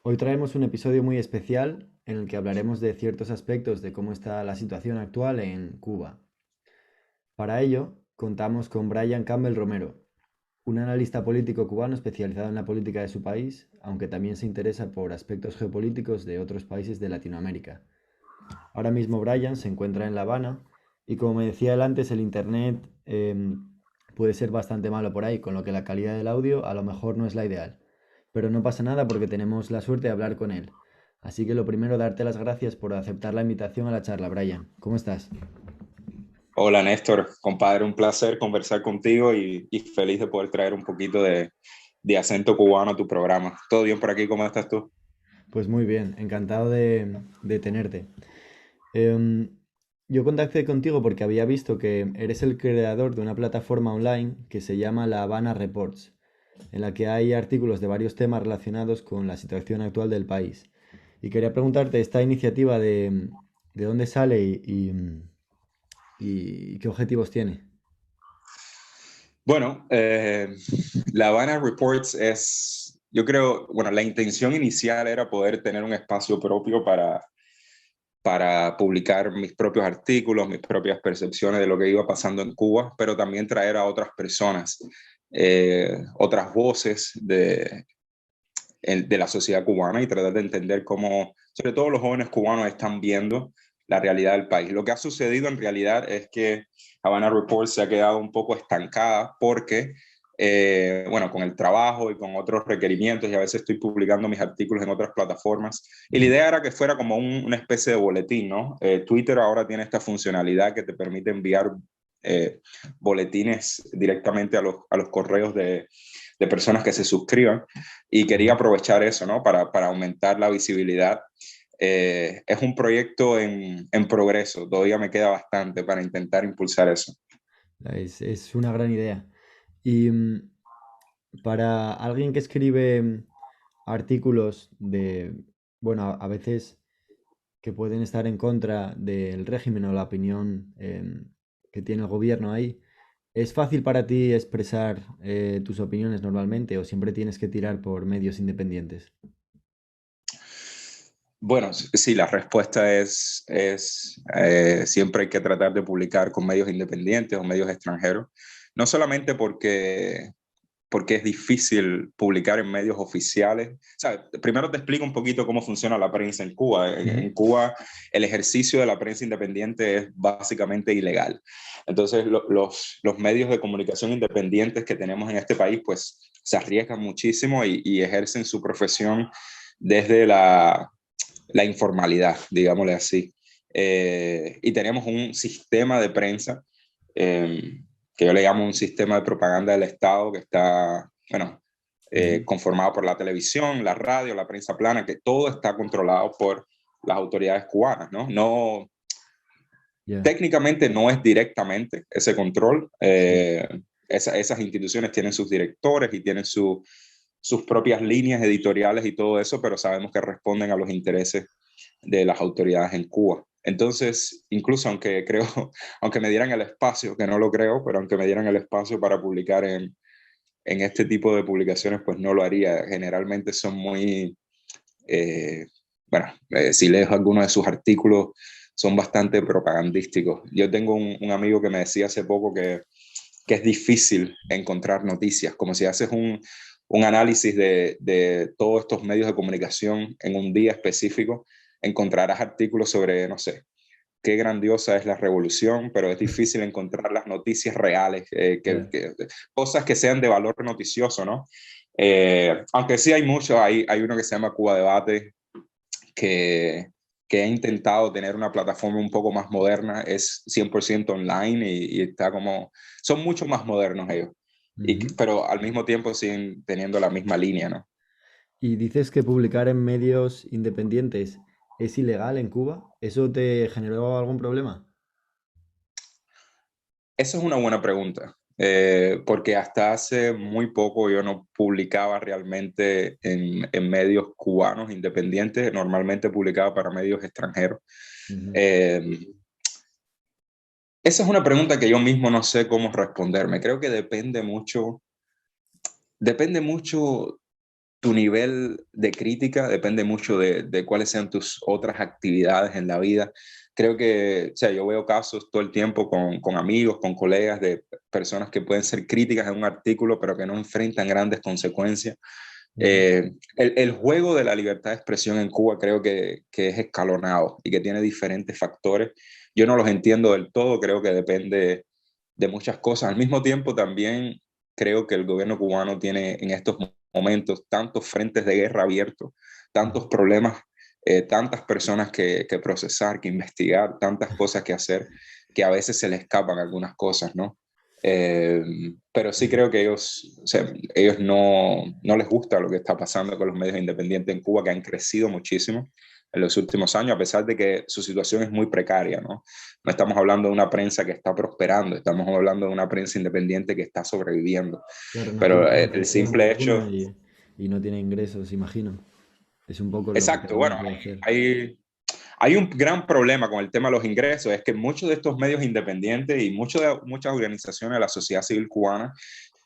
Hoy traemos un episodio muy especial en el que hablaremos de ciertos aspectos de cómo está la situación actual en Cuba. Para ello, contamos con Brian Campbell Romero, un analista político cubano especializado en la política de su país, aunque también se interesa por aspectos geopolíticos de otros países de Latinoamérica. Ahora mismo Brian se encuentra en La Habana y como me decía él antes, el internet puede ser bastante malo por ahí, con lo que la calidad del audio a lo mejor no es la ideal. Pero no pasa nada porque tenemos la suerte de hablar con él. Así que lo primero, darte las gracias por aceptar la invitación a la charla, Brian. ¿Cómo estás? Hola Néstor, compadre, un placer conversar contigo y feliz de poder traer un poquito de acento cubano a tu programa. ¿Todo bien por aquí? ¿Cómo estás tú? Pues muy bien, encantado de tenerte. Em, yo contacté contigo porque había visto que eres el creador de una plataforma online que se llama La Habana Reports, en la que hay artículos de varios temas relacionados con la situación actual del país. Y quería preguntarte esta iniciativa de dónde sale y qué objetivos tiene. Bueno, la Habana Reports es, yo creo, bueno, la intención inicial era poder tener un espacio propio para publicar mis propios artículos, mis propias percepciones de lo que iba pasando en Cuba, pero también traer a otras personas, otras voces de la sociedad cubana y tratar de entender cómo, sobre todo los jóvenes cubanos, están viendo la realidad del país. Lo que ha sucedido en realidad es que Havana Report se ha quedado un poco estancada porque, bueno, con el trabajo y con otros requerimientos, y a veces estoy publicando mis artículos en otras plataformas, y la Ujú. idea era que fuera como una especie de boletín, ¿no? Twitter ahora tiene esta funcionalidad que te permite enviar boletines directamente a los correos de personas que se suscriban y quería Ajá. aprovechar eso, ¿no? Para aumentar la visibilidad. Es un proyecto en progreso, todavía me queda bastante para intentar impulsar eso. Es una gran idea. Y para alguien que escribe artículos bueno, a veces que pueden estar en contra del régimen o la opinión que tiene el gobierno ahí, ¿es fácil para ti expresar tus opiniones normalmente o siempre tienes que tirar por medios independientes? Bueno, sí, la respuesta es siempre hay que tratar de publicar con medios independientes o medios extranjeros, no solamente porque es difícil publicar en medios oficiales. O sea, primero te explico un poquito cómo funciona la prensa en Cuba. Ujú. En Cuba, el ejercicio de la prensa independiente es básicamente ilegal. Entonces, los medios de comunicación independientes que tenemos en este país, pues se arriesgan muchísimo y ejercen su profesión desde la informalidad, digámosle así. Y tenemos un sistema de prensa eh, que yo le llamo un sistema de propaganda del Estado que está, bueno, Ujú. conformado por la televisión, la radio, la prensa plana, que todo está controlado por las autoridades cubanas, ¿no? No, Ya. técnicamente no es directamente ese control. Sí. Esas instituciones tienen sus directores y tienen sus propias líneas editoriales y todo eso, pero sabemos que responden a los intereses de las autoridades en Cuba. Entonces, incluso aunque creo, aunque me dieran el espacio, que no lo creo, pero aunque me dieran el espacio para publicar en este tipo de publicaciones, pues no lo haría. Generalmente son muy, eh, bueno, si lees alguno de sus artículos, son bastante propagandísticos. Yo tengo un amigo que me decía hace poco que es difícil encontrar noticias, como si haces un análisis de todos estos medios de comunicación en un día específico, encontrarás artículos sobre, no sé, qué grandiosa es la revolución, pero es difícil encontrar las noticias reales, Ya. cosas que sean de valor noticioso, ¿no? Aunque sí hay mucho, hay uno que se llama Cuba Debate, que, que he intentado tener una plataforma un poco más moderna, es 100% online y está como, son mucho más modernos ellos, Ujú. pero al mismo tiempo siguen teniendo la misma línea, ¿no? Y dices que publicar en medios independientes es ilegal en Cuba. ¿Eso te generó algún problema? Esa es una buena pregunta, porque hasta hace muy poco yo no publicaba realmente en medios cubanos independientes, normalmente publicaba para medios extranjeros. Ujú. Eh, Esa es una pregunta que yo mismo no sé cómo responderme. Creo que depende mucho tu nivel de crítica depende mucho de cuáles sean tus otras actividades en la vida. Creo que, o sea, yo veo casos todo el tiempo con amigos, con colegas de personas que pueden ser críticas en un artículo, pero que no enfrentan grandes consecuencias. El juego de la libertad de expresión en Cuba creo que es escalonado y que tiene diferentes factores. Yo no los entiendo del todo, creo que depende de muchas cosas. Al mismo tiempo, también creo que el gobierno cubano tiene en estos momentos tantos frentes de guerra abiertos, tantos problemas, tantas personas que procesar, que investigar, tantas cosas que hacer, que a veces se le escapan algunas cosas, ¿no? Eh, pero sí creo que ellos, o sea, ellos no les gusta lo que está pasando con los medios independientes en Cuba, que han crecido muchísimo en los últimos años, a pesar de que su situación es muy precaria, ¿no? No estamos hablando de una prensa que está prosperando, estamos hablando de una prensa independiente que está sobreviviendo. Claro, no tiene Pero el financiación simple hecho... ninguna y no tiene ingresos, imagino. Es un poco lo que Exacto, cada uno bueno, puede hacer. hay un gran problema con el tema de los ingresos, es que muchos de estos medios independientes y muchas organizaciones de la sociedad civil cubana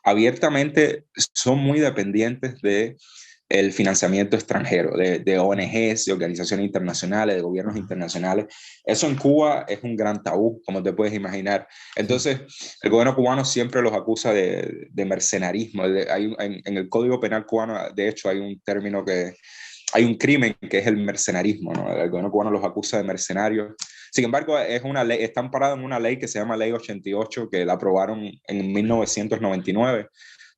abiertamente son muy dependientes de el financiamiento extranjero, de ONGs, de organizaciones internacionales, de gobiernos Ajá. internacionales. Eso en Cuba es un gran tabú, como te puedes imaginar. Sí. Entonces, el gobierno cubano siempre los acusa de mercenarismo. En el Código Penal cubano, de hecho, hay un término que hay un crimen que es el mercenarismo, ¿no? El gobierno cubano los acusa de mercenarios. Sin embargo, es una ley, están parados en una ley que se llama Ley 88, que la aprobaron en 1999,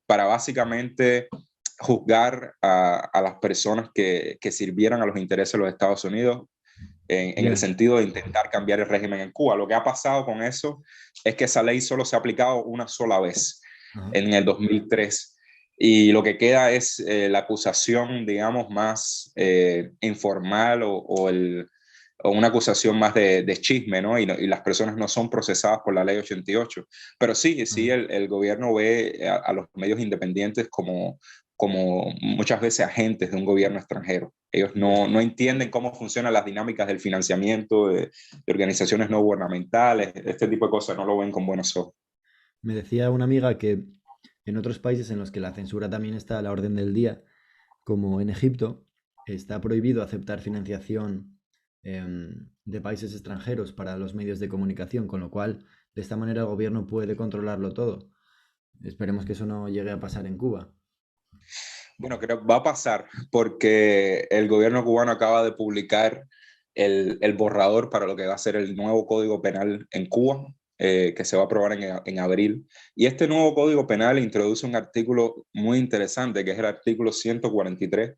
para básicamente juzgar a las personas que sirvieran a los intereses de los Estados Unidos en el Ya. sentido de intentar cambiar el régimen en Cuba. Lo que ha pasado con eso es que esa ley solo se ha aplicado una sola vez, Ajá. en el 2003. Y lo que queda es la acusación, digamos, más informal o una acusación más de chisme, ¿no? Y las personas no son procesadas por la ley 88. Pero sí, sí, Ajá. el gobierno ve a los medios independientes como muchas veces agentes de un gobierno extranjero. Ellos Ya. no entienden cómo funcionan las dinámicas del financiamiento de organizaciones no gubernamentales, este tipo de cosas, no lo ven con buenos ojos. Me decía una amiga que en otros países en los que la censura también está a la orden del día, como en Egipto, está prohibido aceptar financiación de países extranjeros para los medios de comunicación, con lo cual de esta manera el gobierno puede controlarlo todo. Esperemos que eso no llegue a pasar en Cuba. Bueno, creo que va a pasar porque el gobierno cubano acaba de publicar el borrador para lo que va a ser el nuevo Código Penal en Cuba, que se va a aprobar en abril. Y este nuevo Código Penal introduce un artículo muy interesante, que es el artículo 143,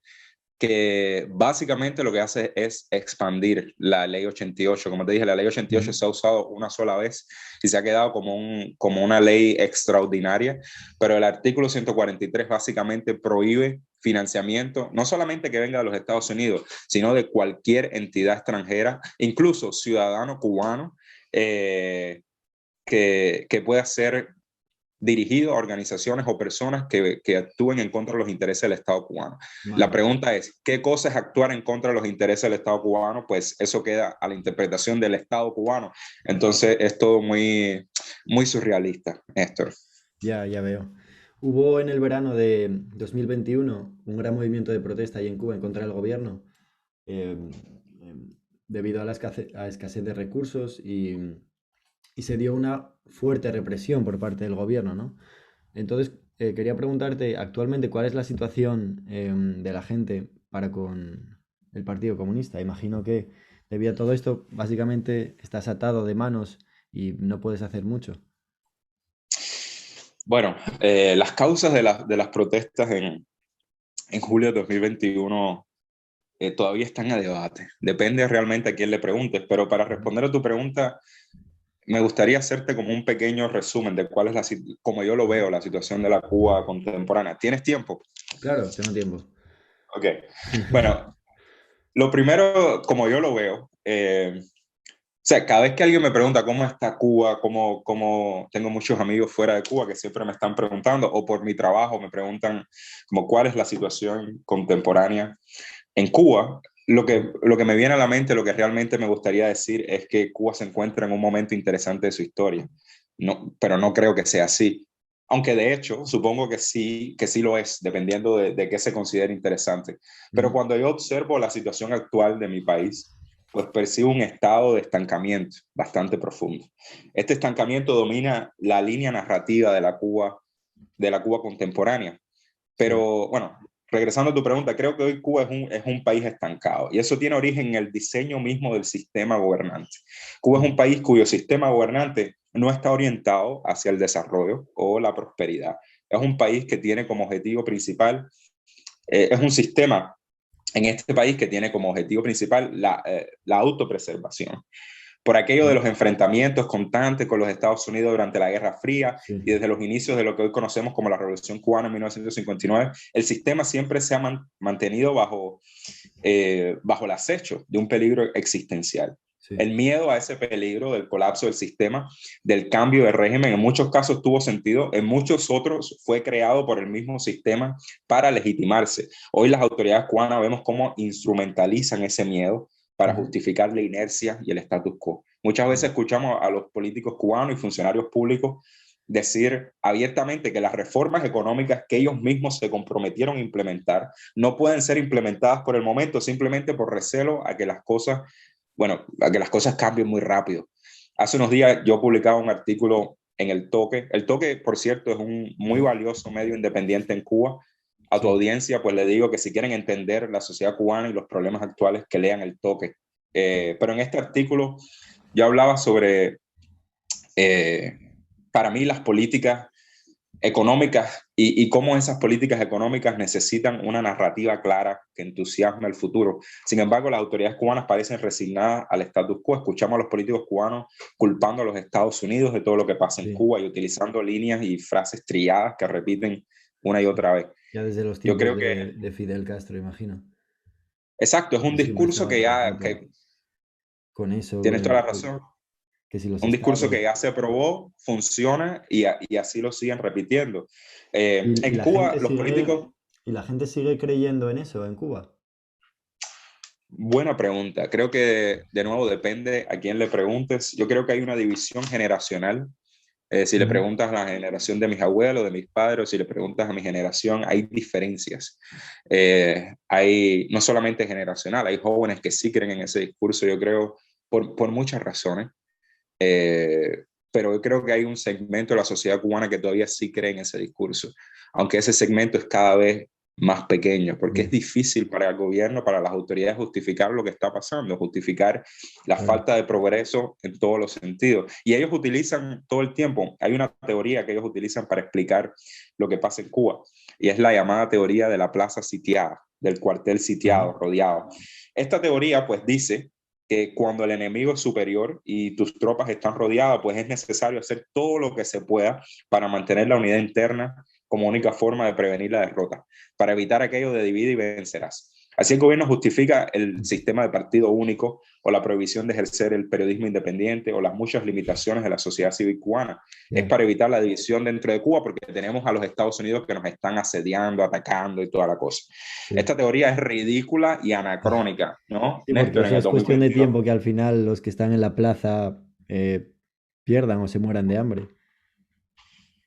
que básicamente lo que hace es expandir la ley 88. Como te dije, la ley 88 Ujú. se ha usado una sola vez y se ha quedado como una ley extraordinaria, pero el artículo 143 básicamente prohíbe financiamiento, no solamente que venga de los Estados Unidos, sino de cualquier entidad extranjera, incluso ciudadano cubano, que pueda ser dirigido a organizaciones o personas que actúen en contra de los intereses del Estado cubano. La Madre. pregunta es, ¿qué cosa es actuar en contra de los intereses del Estado cubano? Pues eso queda a la interpretación del Estado cubano. Entonces es todo muy, muy surrealista, Néstor. Ya, ya veo. Hubo en el verano de 2021 un gran movimiento de protesta ahí en Cuba en contra del gobierno, em, debido a la escasez de recursos y se dio una fuerte represión por parte del gobierno, ¿no? Entonces, quería preguntarte actualmente cuál es la situación de la gente para con el Partido Comunista. Imagino que debido a todo esto, básicamente estás atado de manos y no puedes hacer mucho. Bueno, las causas de las protestas en julio de 2021 todavía están a debate. Depende realmente a quién le preguntes, pero para Ujú. responder a tu pregunta, me gustaría hacerte como un pequeño resumen de cuál es como yo lo Ajá. veo, la situación de la Cuba contemporánea. ¿Tienes tiempo? Claro, tengo tiempo. Ok. Bueno, lo primero, como yo lo veo, o sea, cada vez que alguien me pregunta cómo está Cuba, cómo tengo muchos amigos fuera de Cuba que siempre me están preguntando, o por mi trabajo me preguntan como cuál es la situación contemporánea en Cuba, lo que me viene a la mente, lo que realmente me gustaría decir es que Cuba se encuentra en un momento interesante de su historia, no, pero no creo que sea así. aunque de hecho supongo que sí lo es, dependiendo de qué se considere interesante. Pero cuando yo observo la situación actual de mi país, pues percibo un estado de estancamiento bastante profundo. Este estancamiento domina la línea narrativa de la Cuba contemporánea. Sí. Pero bueno, regresando a tu pregunta, creo que hoy Cuba es un país estancado y eso tiene origen en el diseño mismo del sistema gobernante. Cuba es un país cuyo sistema gobernante no está orientado hacia el desarrollo o la prosperidad. Es un país que tiene como objetivo principal, es un sistema en este país que tiene como objetivo principal la autopreservación por aquello de los enfrentamientos constantes con los Estados Unidos durante la Guerra Fría Sí. y desde los inicios de lo que hoy conocemos como la Revolución Cubana en 1959, el sistema siempre se ha mantenido bajo el acecho de un peligro existencial. Sí. El miedo a ese peligro del colapso del sistema, del cambio de régimen, en muchos casos tuvo sentido, en muchos otros fue creado por el mismo sistema para legitimarse. Hoy las autoridades cubanas vemos cómo instrumentalizan ese miedo para justificar la inercia y el status quo. Muchas veces escuchamos a los políticos cubanos y funcionarios públicos decir abiertamente que las reformas económicas que ellos mismos se comprometieron a implementar no pueden ser implementadas por el momento simplemente por recelo a que las cosas, bueno, a que las cosas cambien muy rápido. Hace unos días yo publicaba un artículo en El Toque. El Toque, por cierto, es un muy valioso medio independiente en Cuba. A tu Sí. audiencia, pues le digo que si quieren entender la sociedad cubana y los problemas actuales, que lean El Toque. Pero en este artículo yo hablaba sobre, para mí, las políticas económicas y cómo esas políticas económicas necesitan una narrativa clara que entusiasme el futuro. Sin embargo, las autoridades cubanas parecen resignadas al status quo. Escuchamos a los políticos cubanos culpando a los Estados Unidos de todo lo que pasa en Sí. Cuba y utilizando líneas y frases trilladas que repiten una y otra vez. Ya desde los Yo tiempos creo que, de Fidel Castro, imagino. exacto, es un Que siempre discurso estaba que todo el ya, rato que con eso, tienes toda la razón, que si los un discurso estados. que ya se probó, funciona y así lo siguen repitiendo. Y En la Cuba, gente los sigue, políticos. y la gente sigue creyendo en eso en Cuba. Buena pregunta. Creo que de nuevo depende a quién le preguntes. Yo creo que hay una división generacional. Si le preguntas a la generación de mis abuelos, de mis padres, o si le preguntas a mi generación, hay diferencias. Hay no solamente generacional, hay jóvenes que sí creen en ese discurso, yo creo, por muchas razones. Pero yo creo que hay un segmento de la sociedad cubana que todavía sí cree en ese discurso, aunque ese segmento es cada vez más pequeño, porque es difícil para el gobierno, para las autoridades justificar lo que está pasando, justificar la Claro. falta de progreso en todos los sentidos. Y ellos utilizan todo el tiempo, hay una teoría que ellos utilizan para explicar lo que pasa en Cuba, y es la llamada teoría de la plaza sitiada, del cuartel sitiado, rodeado. Esta teoría pues dice que cuando el enemigo es superior y tus tropas están rodeadas, pues es necesario hacer todo lo que se pueda para mantener la unidad interna como única forma de prevenir la derrota, para evitar aquello de divide y vencerás. Así el gobierno justifica el sistema de partido único o la prohibición de ejercer el periodismo independiente o las muchas limitaciones de la sociedad civil cubana. Es Ya. para evitar la división dentro de Cuba porque tenemos a los Estados Unidos que nos están asediando, atacando y toda la cosa. Sí. Esta teoría es ridícula y anacrónica, ¿no? Sí, porque Néstor, en eso el es cuestión de 2022. tiempo que al final los que están en la plaza pierdan o se mueran de hambre.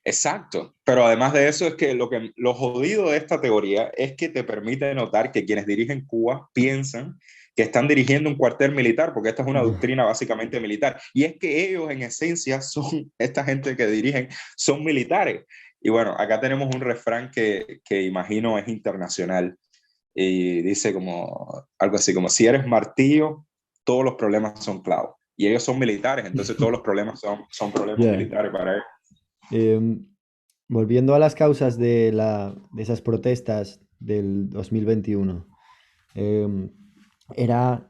Exacto, pero además de eso es que lo jodido de esta teoría es que te permite notar que quienes dirigen Cuba piensan que están dirigiendo un cuartel militar, porque esta es una doctrina básicamente militar, y es que ellos en esencia son, esta gente que dirigen, son militares. Y bueno, acá tenemos un refrán que imagino es internacional, y dice como algo así como, si eres martillo, todos los problemas son clavos. Y ellos son militares, entonces todos los problemas son problemas Ya. militares para ellos. Em, Volviendo a las causas de esas protestas del 2021, em, era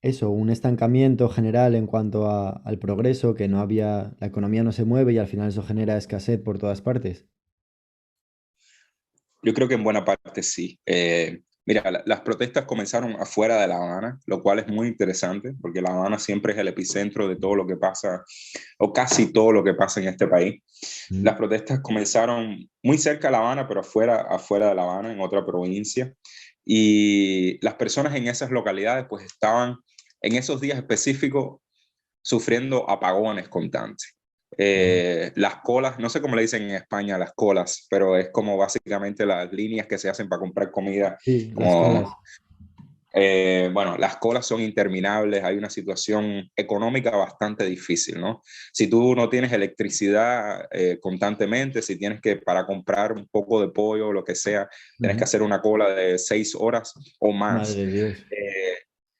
eso, un estancamiento general en cuanto al progreso, que no había, la economía no se mueve y al final eso genera escasez por todas partes. Yo creo que en buena parte sí. Mira, las protestas comenzaron afuera de La Habana, lo cual es muy interesante, porque La Habana siempre es el epicentro de todo lo que pasa, o casi todo lo que pasa en este país. Las Mm. protestas comenzaron muy cerca de La Habana, pero afuera de La Habana, en otra provincia. Y las personas en esas localidades pues estaban en esos días específicos sufriendo apagones constantes. Ajá. Las colas, no sé cómo le dicen en España las colas, pero es como básicamente las líneas que se hacen para comprar comida, Sí, las como colas. bueno, las colas son interminables, hay una situación económica bastante difícil, ¿no? Si tú no tienes electricidad constantemente, si tienes que, para comprar un poco de pollo o lo que sea, tienes que Ujú. hacer una cola de 6 horas o más, Madre de Dios.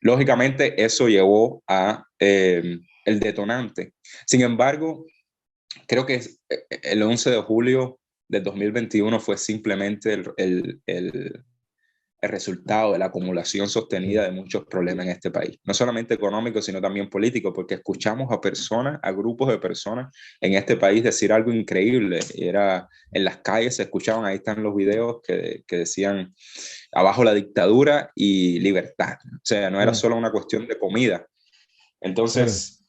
lógicamente eso llevó a el detonante. Sin embargo, creo que el 11 de julio del 2021 fue simplemente el resultado de la acumulación sostenida Sí. de muchos problemas en este país, no solamente económicos, sino también políticos, porque escuchamos a personas, a grupos de personas en este país decir algo increíble. Y era en las calles, se escuchaban, ahí están los videos que decían abajo la dictadura y libertad. O sea, no era Claro, solo una cuestión de comida. claro. Entonces,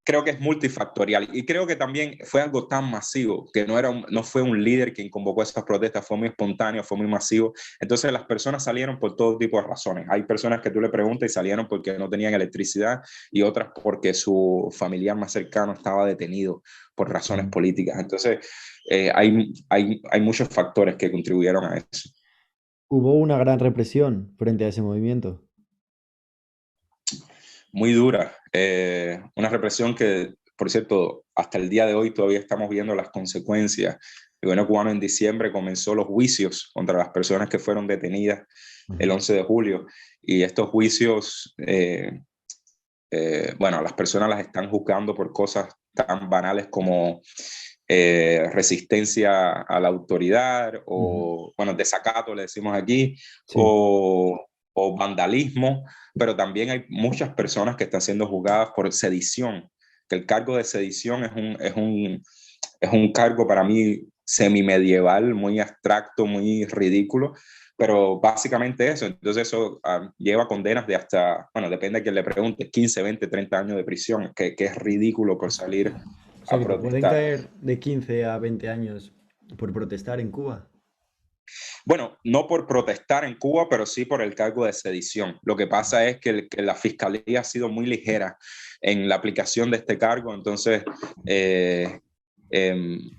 creo que es multifactorial y creo que también fue algo tan masivo que no fue un líder quien convocó esas protestas, fue muy espontáneo, fue muy masivo. Entonces las personas salieron por todo tipo de razones. Hay personas que tú le preguntas y salieron porque no tenían electricidad y otras porque su familiar más cercano estaba detenido por razones Ujú. políticas. Entonces hay muchos factores que contribuyeron a eso. Hubo una gran represión frente a ese movimiento. Muy dura, una represión que, por cierto, hasta el día de hoy todavía estamos viendo las consecuencias. El gobierno cubano en diciembre comenzó los juicios contra las personas que fueron detenidas el Ujú. 11 de julio y estos juicios, bueno, las personas las están juzgando por cosas tan banales como resistencia a la autoridad Ujú. o, bueno, desacato le decimos aquí, Sí, o, o vandalismo, pero también hay muchas personas que están siendo juzgadas por sedición, que el cargo de sedición es un cargo para mí semimedieval, muy abstracto, muy ridículo, pero básicamente eso. Entonces eso lleva condenas de hasta, bueno, depende de quien le pregunte, 15, 20, 30 años de prisión, que es ridículo por salir o sea a que te pueden protestar. caer de 15 a 20 años por protestar en Cuba. Bueno, no por protestar en Cuba, pero sí por el cargo de sedición. Lo que pasa es que la fiscalía ha sido muy ligera en la aplicación de este cargo, entonces eh,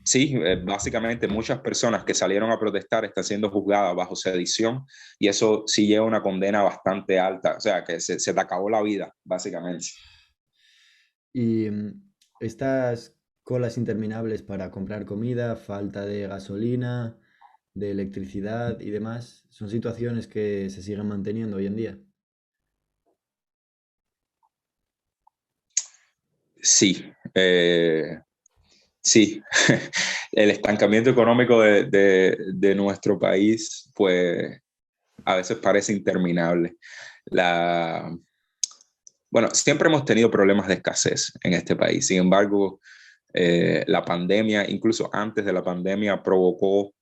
sí, básicamente muchas personas que salieron a protestar están siendo juzgadas bajo sedición y eso sí lleva una condena bastante alta, o sea, que se te acabó la vida, básicamente. Y estas colas interminables para comprar comida, falta de gasolina, de electricidad y demás, son situaciones que se siguen manteniendo hoy en día. Sí, sí, el estancamiento económico de nuestro país, pues a veces parece interminable. La, bueno, siempre hemos tenido problemas de escasez en este país. Sin embargo, la pandemia, incluso antes de la pandemia, provocó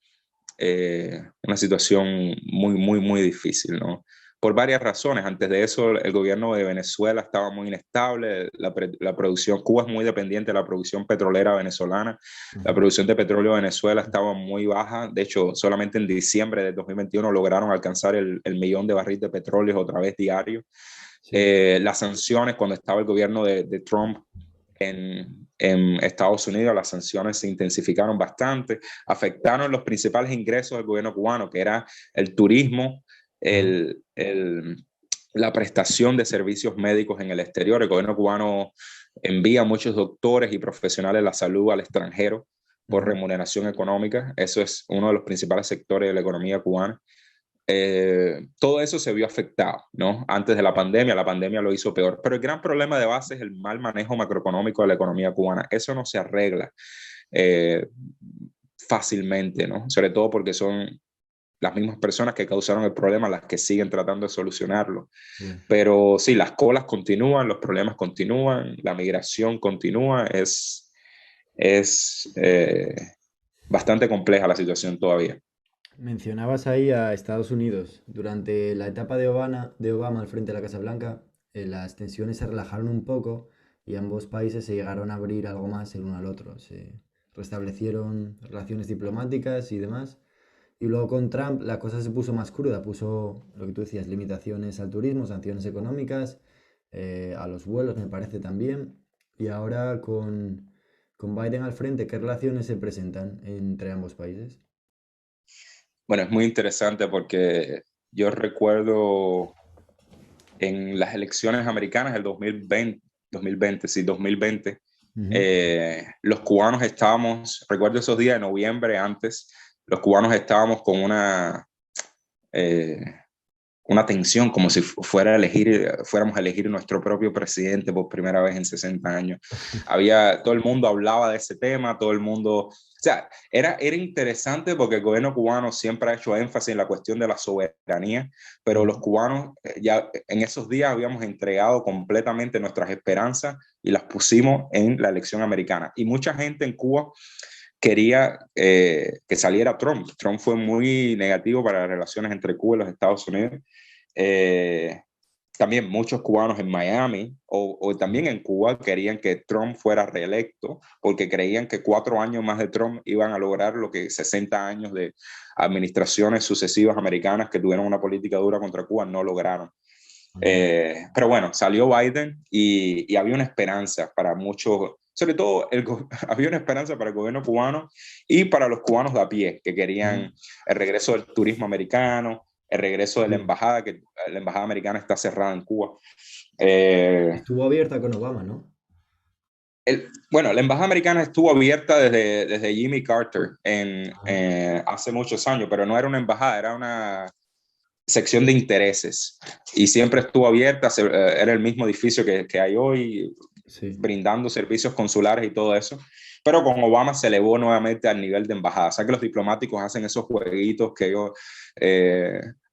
una situación muy difícil, ¿no? Por varias razones. Antes de eso, el gobierno de Venezuela estaba muy inestable, la producción, Cuba es muy dependiente de la producción petrolera venezolana, la Ujú. producción de petróleo de Venezuela estaba muy baja, de hecho, solamente en diciembre de 2021 lograron alcanzar el millón de barriles de petróleo otra vez diario. Sí. Las sanciones, cuando estaba el gobierno de Trump en Estados Unidos, las sanciones se intensificaron bastante, afectaron los principales ingresos del gobierno cubano, que era el turismo, Ajá. el, el, la prestación de servicios médicos en el exterior. El gobierno cubano envía muchos doctores y profesionales de la salud al extranjero por Ujú. remuneración económica. Eso es uno de los principales sectores de la economía cubana. Todo eso se vio afectado, ¿no? Antes de la pandemia lo hizo peor, pero el gran problema de base es el mal manejo macroeconómico de la economía cubana. Eso no se arregla eh, fácilmente, ¿no? Sobre todo porque son las mismas personas que causaron el problema las que siguen tratando de solucionarlo. Ya. Pero sí, las colas continúan, los problemas continúan, la migración continúa, es bastante compleja la situación todavía. Mencionabas ahí a Estados Unidos. Durante la etapa de Obama al frente de la Casa Blanca, las tensiones se relajaron un poco y ambos países se llegaron a abrir algo más el uno al otro. Se restablecieron relaciones diplomáticas y demás. Y luego con Trump la cosa se puso más cruda, puso lo que tú decías, limitaciones al turismo, sanciones económicas, a los vuelos me parece también. Y ahora Con Biden al frente, ¿qué relaciones se presentan entre ambos países? Bueno, es muy interesante porque yo recuerdo en las elecciones americanas del 2020, sí, 2020, Ujú. los cubanos estábamos, recuerdo esos días de noviembre antes, los cubanos estábamos con eh, una tensión, como si fuéramos a elegir nuestro propio presidente por primera vez en 60 años. Todo el mundo hablaba de ese tema, todo el mundo, o sea, era interesante porque el gobierno cubano siempre ha hecho énfasis en la cuestión de la soberanía, pero los Ujú. cubanos ya en esos días habíamos entregado completamente nuestras esperanzas y las pusimos en la elección americana. Y mucha gente en Cuba quería que saliera Trump. Trump fue muy negativo para las relaciones entre Cuba y los Estados Unidos. Eh, También muchos cubanos en Miami o también en Cuba querían que Trump fuera reelecto porque creían que 4 años más de Trump iban a lograr lo que 60 años de administraciones sucesivas americanas que tuvieron una política dura contra Cuba no lograron. Ajá. Pero bueno, salió Biden y había una esperanza para muchos, sobre todo había una esperanza para el gobierno cubano y para los cubanos de a pie, que Ujú. querían el regreso del turismo americano, el regreso de la Sí. embajada, que la embajada americana está cerrada en Cuba. Eh, Estuvo abierta con Obama, ¿no? bueno, la embajada americana estuvo abierta desde Jimmy Carter Ah, hace muchos años, pero no era una embajada, era una sección de intereses y siempre estuvo abierta, era el mismo edificio que hay hoy, sí. brindando servicios consulares y todo eso, pero con Obama se elevó nuevamente al nivel de embajada. O sea que los diplomáticos hacen esos jueguitos que ellos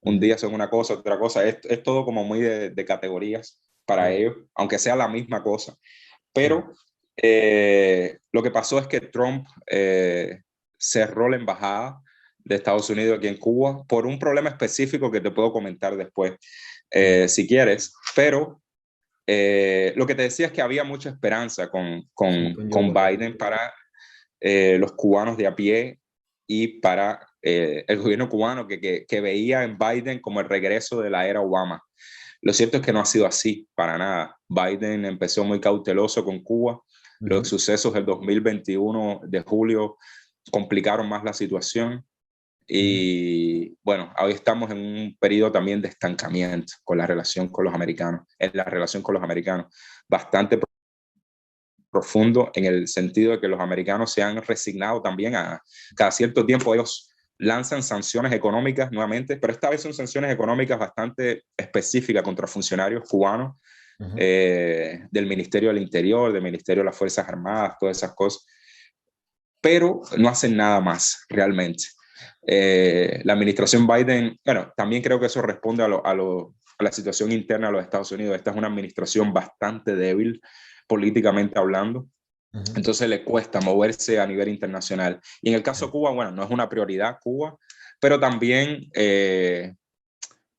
un Ujú. día son una cosa, otra cosa, es todo como muy de categorías para Claro, ellos, aunque sea la misma cosa. sí. Pero lo que pasó es que Trump cerró la embajada de Estados Unidos aquí en Cuba por un problema específico que te puedo comentar después, Vale. si quieres. Pero lo que te decía es que había mucha esperanza Sí, con Joe con Biden. Biden para los cubanos de a pie y para el gobierno cubano que veía en Biden como el regreso de la era Obama. Lo cierto es que no ha sido así para nada. Biden empezó muy cauteloso con Cuba. Los Ujú. sucesos del 2021 de julio complicaron más la situación Ujú. y bueno, hoy estamos en un periodo también de estancamiento con la relación con los americanos, en la relación con los americanos, bastante profundo en el sentido de que los americanos se han resignado también a cada cierto tiempo ellos lanzan sanciones económicas nuevamente, pero esta vez son sanciones económicas bastante específicas contra funcionarios cubanos Ajá. del Ministerio del Interior, del Ministerio de las Fuerzas Armadas, todas esas cosas, pero no hacen nada más realmente. La administración Biden, bueno, también creo que eso responde a la situación interna de los Estados Unidos. Esta es una administración bastante débil políticamente hablando, Ajá. entonces le cuesta moverse a nivel internacional. Y en el caso de Ya. Cuba, bueno, no es una prioridad Cuba, pero también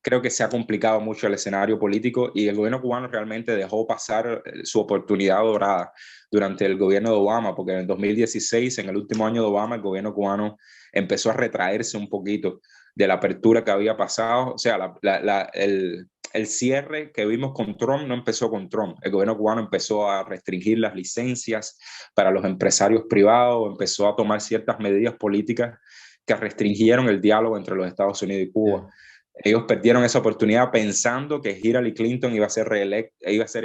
creo que se ha complicado mucho el escenario político y el gobierno cubano realmente dejó pasar su oportunidad dorada durante el gobierno de Obama, porque en el 2016, en el último año de Obama, el gobierno cubano empezó a retraerse un poquito de la apertura que había pasado. O sea, el cierre que vimos con Trump no empezó con Trump. El gobierno cubano empezó a restringir las licencias para los empresarios privados, empezó a tomar ciertas medidas políticas que restringieron el diálogo entre los Estados Unidos y Cuba. Ya. Ellos perdieron esa oportunidad pensando que Hillary Clinton iba a ser Ujú.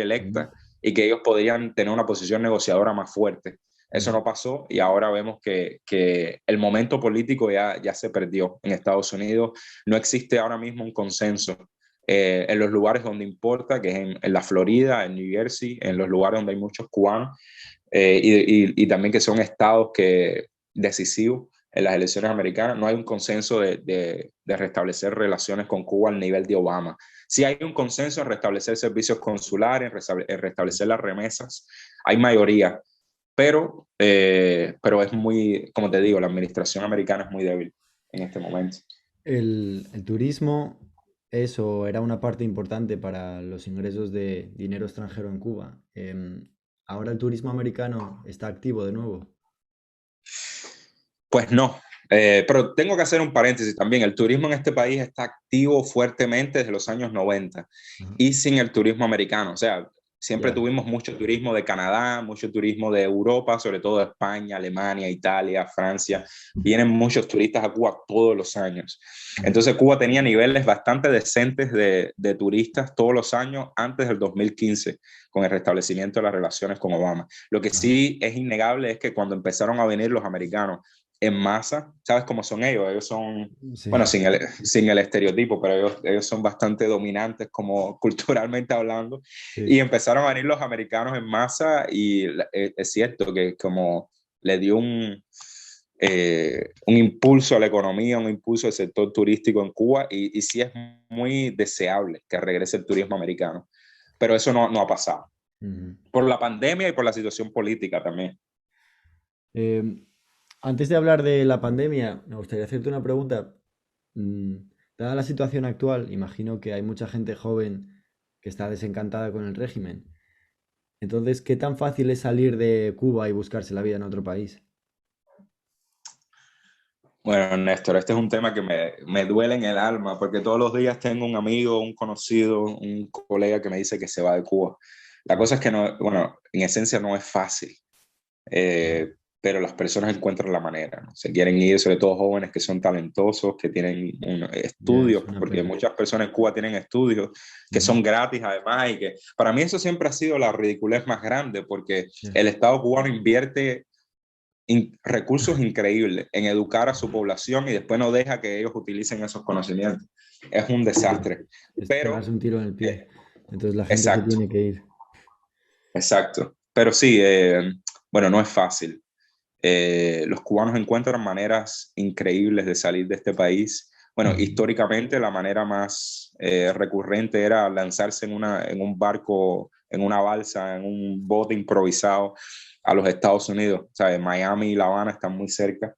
electa y que ellos podrían tener una posición negociadora más fuerte. Eso Ujú. no pasó y ahora vemos que el momento político ya se perdió en Estados Unidos. No existe ahora mismo un consenso en los lugares donde importa, que es en la Florida, en New Jersey, en los lugares donde hay muchos cubanos y también que son estados decisivos en las elecciones americanas. No hay un consenso de restablecer relaciones con Cuba al nivel de Obama. Sí hay un consenso en restablecer servicios consulares, en restablecer las remesas. Hay mayoría, pero es muy, como te digo, la administración americana es muy débil en este momento. El turismo, eso era una parte importante para los ingresos de dinero extranjero en Cuba. Ahora el turismo americano está activo de nuevo. Pues no, pero tengo que hacer un paréntesis también. El turismo en este país está activo fuertemente desde los años 90 Ajá. y sin el turismo americano. O sea, Siempre Ya. tuvimos mucho turismo de Canadá, mucho turismo de Europa, sobre todo de España, Alemania, Italia, Francia. Vienen muchos turistas a Cuba todos los años. Ujú. Entonces Cuba tenía niveles bastante decentes de turistas todos los años antes del 2015, con el restablecimiento de las relaciones con Obama. Lo que Ajá. sí es innegable es que cuando empezaron a venir los americanos en masa, ¿sabes cómo son ellos? Ellos son, Sí, bueno, sin el estereotipo, pero ellos son bastante dominantes como culturalmente hablando, y sí. empezaron a venir los americanos en masa y es cierto que como le dio un impulso a la economía, un impulso al sector turístico en Cuba, y sí es muy deseable que regrese el turismo americano, pero eso no ha pasado, Ujú. por la pandemia y por la situación política también. Em, Antes de hablar de la pandemia, me gustaría hacerte una pregunta. Mm, Dada la situación actual, imagino que hay mucha gente joven que está desencantada con el régimen. Entonces, ¿qué tan fácil es salir de Cuba y buscarse la vida en otro país? Bueno, Néstor, este es un tema que me duele en el alma, porque todos los días tengo un amigo, un conocido, un colega que me dice que se va de Cuba. La cosa es que no, bueno, en esencia no es fácil, Claro. pero las personas encuentran la manera, ¿no? Se quieren ir, sobre todo jóvenes que son talentosos, que tienen Ya, estudios, es una porque pena. muchas personas en Cuba tienen estudios que Ujú. son gratis además, y que para mí eso siempre ha sido la ridiculez más grande, porque Ya. el Estado cubano invierte recursos increíbles en educar a su población y después no deja que ellos utilicen esos conocimientos. Es un Sí. desastre. Es Pero, pegarse un tiro en el pie. eh, Entonces la gente se exacto, tiene que ir. exacto. Pero sí, bueno, no es fácil. Los cubanos encuentran maneras increíbles de salir de este país. Bueno, Ujú. históricamente la manera más recurrente era lanzarse en un barco, en una balsa, en un bote improvisado a los Estados Unidos. ¿Sabes? Miami y La Habana están muy cerca,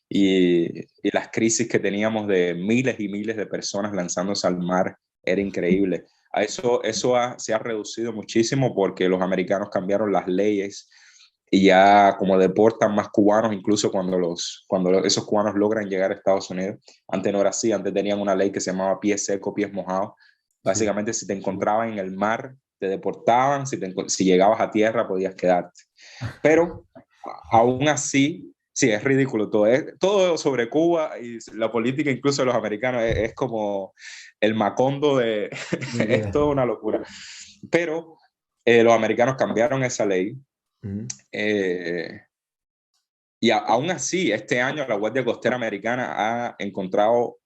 Sí. y las crisis que teníamos de miles y miles de personas lanzándose al mar era increíble. Se ha reducido muchísimo porque los americanos cambiaron las leyes y ya como deportan más cubanos, incluso esos cubanos logran llegar a Estados Unidos. Antes no era así, antes tenían una ley que se llamaba pies seco, pies mojados. Sí. Básicamente, si te encontraban en el mar, te deportaban, si llegabas a tierra, podías quedarte. Pero aún así, sí, es ridículo todo. Todo sobre Cuba y la política, incluso de los americanos, es como el Macondo de... es Ya. toda una locura. Pero los americanos cambiaron esa ley, Ujú. eh, y aún así, este año la Guardia Costera Americana ha encontrado,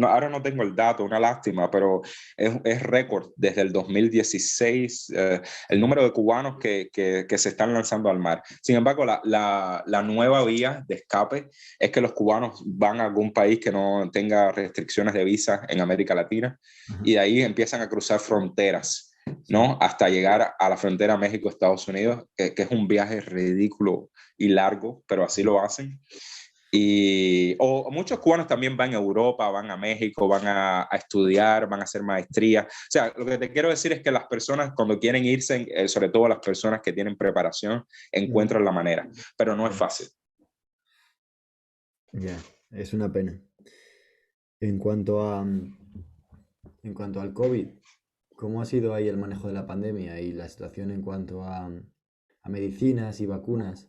ahora no tengo el dato, una lástima, pero es récord desde el 2016, el Sí. número de cubanos que se están lanzando al mar. Sin embargo, la nueva vía de escape es que los cubanos van a algún país que no tenga restricciones de visa en América Latina, Ajá. y de ahí empiezan a cruzar fronteras, Sí. ¿no? Hasta llegar a la frontera México-Estados Unidos, que es un viaje ridículo y largo, pero así lo hacen. O muchos cubanos también van a Europa, van a México, van a estudiar, van a hacer maestría. O sea, lo que te quiero decir es que las personas cuando quieren irse, sobre todo las personas que tienen preparación, Ujú. encuentran la manera, pero no es Ya. fácil. Ya. Es una pena. En cuanto a, en cuanto al COVID, ¿cómo ha sido ahí el manejo de la pandemia y la situación en cuanto a medicinas y vacunas?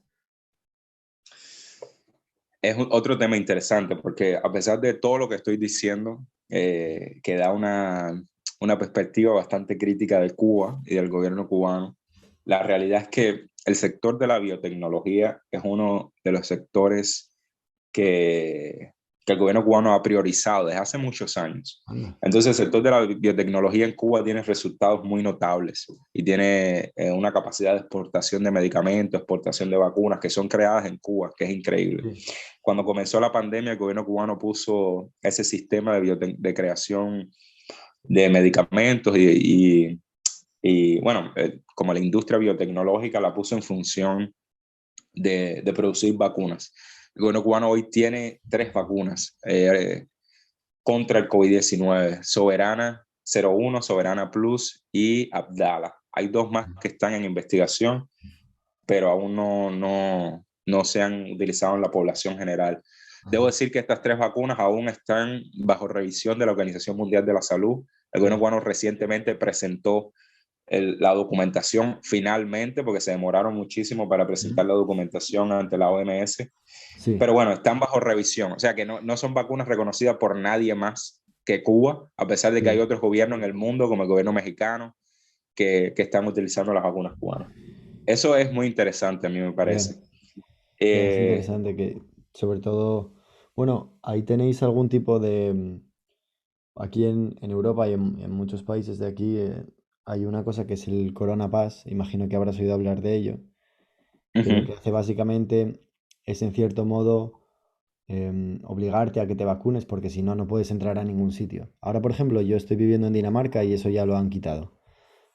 Es otro tema interesante porque a pesar de todo lo que estoy diciendo, que da una perspectiva bastante crítica de Cuba y del gobierno cubano, la realidad es que el sector de la biotecnología es uno de los sectores que, que el gobierno cubano ha priorizado desde hace muchos años. Anda. Entonces, el sector de la biotecnología en Cuba tiene resultados muy notables y tiene una capacidad de exportación de medicamentos, exportación de vacunas que son creadas en Cuba, que es increíble. Sí. Cuando comenzó la pandemia, el gobierno cubano puso ese sistema de creación de medicamentos bueno, como la industria biotecnológica la puso en función de producir vacunas. El gobierno cubano hoy tiene 3 vacunas contra el COVID-19: Soberana 01, Soberana Plus y Abdala. Hay 2 más que están en investigación, pero aún no se han utilizado en la población general. Debo Ajá. decir que estas 3 vacunas aún están bajo revisión de la Organización Mundial de la Salud. El gobierno Sí. cubano recientemente presentó la documentación finalmente, porque se demoraron muchísimo para presentar Ujú. la documentación ante la OMS. Sí, Pero bueno, están bajo revisión, o sea que no son vacunas reconocidas por nadie más que Cuba, a pesar de que hay sí. otros gobiernos en el mundo, como el gobierno mexicano, que están utilizando las vacunas cubanas. Eso es muy interesante, a mí me Ya, parece. ya es Eh, interesante que, sobre todo, bueno, ahí tenéis algún tipo de, aquí en Europa y en muchos países de aquí, hay una cosa que es el Corona Pass, imagino que habrás oído hablar de ello, que lo que Ujú. hace básicamente es en cierto modo obligarte a que te vacunes porque si no, no puedes entrar a ningún sitio. Ahora, por ejemplo, yo estoy viviendo en Dinamarca y eso ya lo han quitado,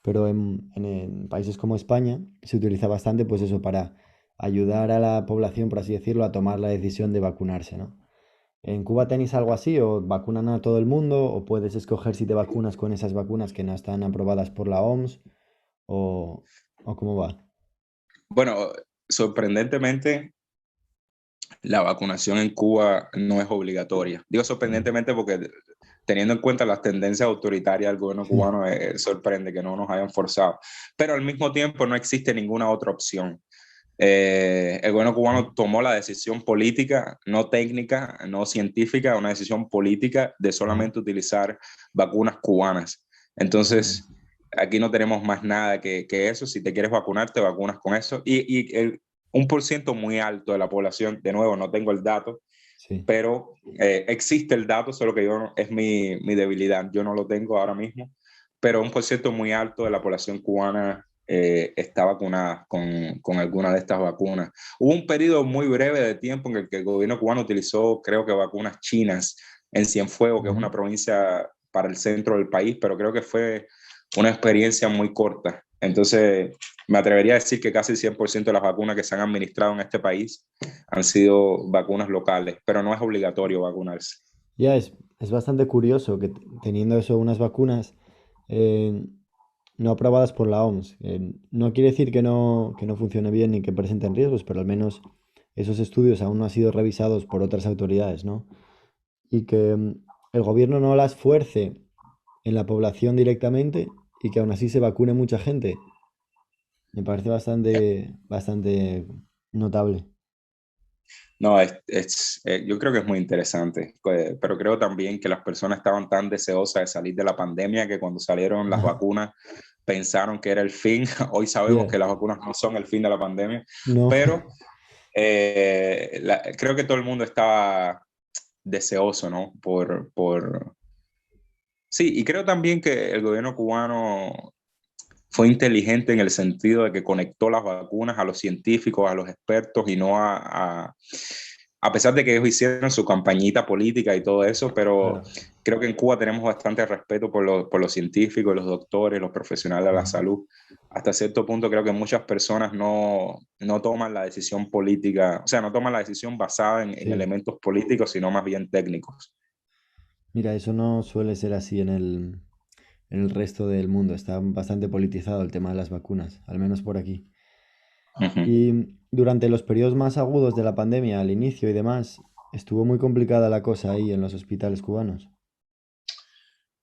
pero en países como España se utiliza bastante pues eso para ayudar a la población, por así decirlo, a tomar la decisión de vacunarse, ¿no? ¿En Cuba tenéis algo así o vacunan a todo el mundo o puedes escoger si te vacunas con esas vacunas que no están aprobadas por la OMS o cómo va? Bueno, sorprendentemente, la vacunación en Cuba no es obligatoria. Digo Mm. sorprendentemente porque teniendo en cuenta las tendencias autoritarias del gobierno cubano, sorprende que no nos hayan forzado. Pero al mismo tiempo no existe ninguna otra opción. El gobierno cubano tomó la decisión política, no técnica, no científica, una decisión política de Ajá. solamente utilizar vacunas cubanas. Anda. Entonces, aquí no tenemos más nada que eso. Si te quieres vacunar, te vacunas con eso. Un por ciento muy alto de la población, de nuevo, no tengo el dato, Sí. pero existe el dato, solo que yo es mi debilidad. Yo no lo tengo ahora mismo, pero un por ciento muy alto de la población cubana está vacunada con alguna de estas vacunas. Hubo un periodo muy breve de tiempo en el que el gobierno cubano utilizó, creo que vacunas chinas en Cienfuegos, que es Ujú. una provincia para el centro del país, pero creo que fue una experiencia muy corta. Entonces, me atrevería a decir que casi el 100% de las vacunas que se han administrado en este país han sido vacunas locales, pero no es obligatorio vacunarse. Ya es bastante curioso que teniendo eso unas vacunas eh, no aprobadas por la OMS, no quiere decir que no funcione bien ni que presenten riesgos, pero al menos esos estudios aún no han sido revisados por otras autoridades, ¿no? Y que el gobierno no las fuerce en la población directamente y que aún así se vacune mucha gente. Me parece bastante notable. No, yo creo que es muy interesante, pero creo también que las personas estaban tan deseosas de salir de la pandemia que cuando salieron las vacunas pensaron que era el fin. Hoy sabemos Ya, que las vacunas no son el fin de la pandemia, no, pero creo que todo el mundo estaba deseoso, ¿no? Sí, y creo también que el gobierno cubano fue inteligente en el sentido de que conectó las vacunas a los científicos, a los expertos y no a pesar de que ellos hicieron su campañita política y todo eso, pero claro. creo que en Cuba tenemos bastante respeto por los científicos, los doctores, los profesionales de la Ujú. salud. Hasta cierto punto creo que muchas personas no toman la decisión política, o sea, no toman la decisión basada en Sí. elementos políticos, sino más bien técnicos. Mira, eso no suele ser así en el resto del mundo. Está bastante politizado el tema de las vacunas, al menos por aquí. Ujú. Y durante los periodos más agudos de la pandemia, al inicio y demás, estuvo muy complicada la cosa ahí en los hospitales cubanos.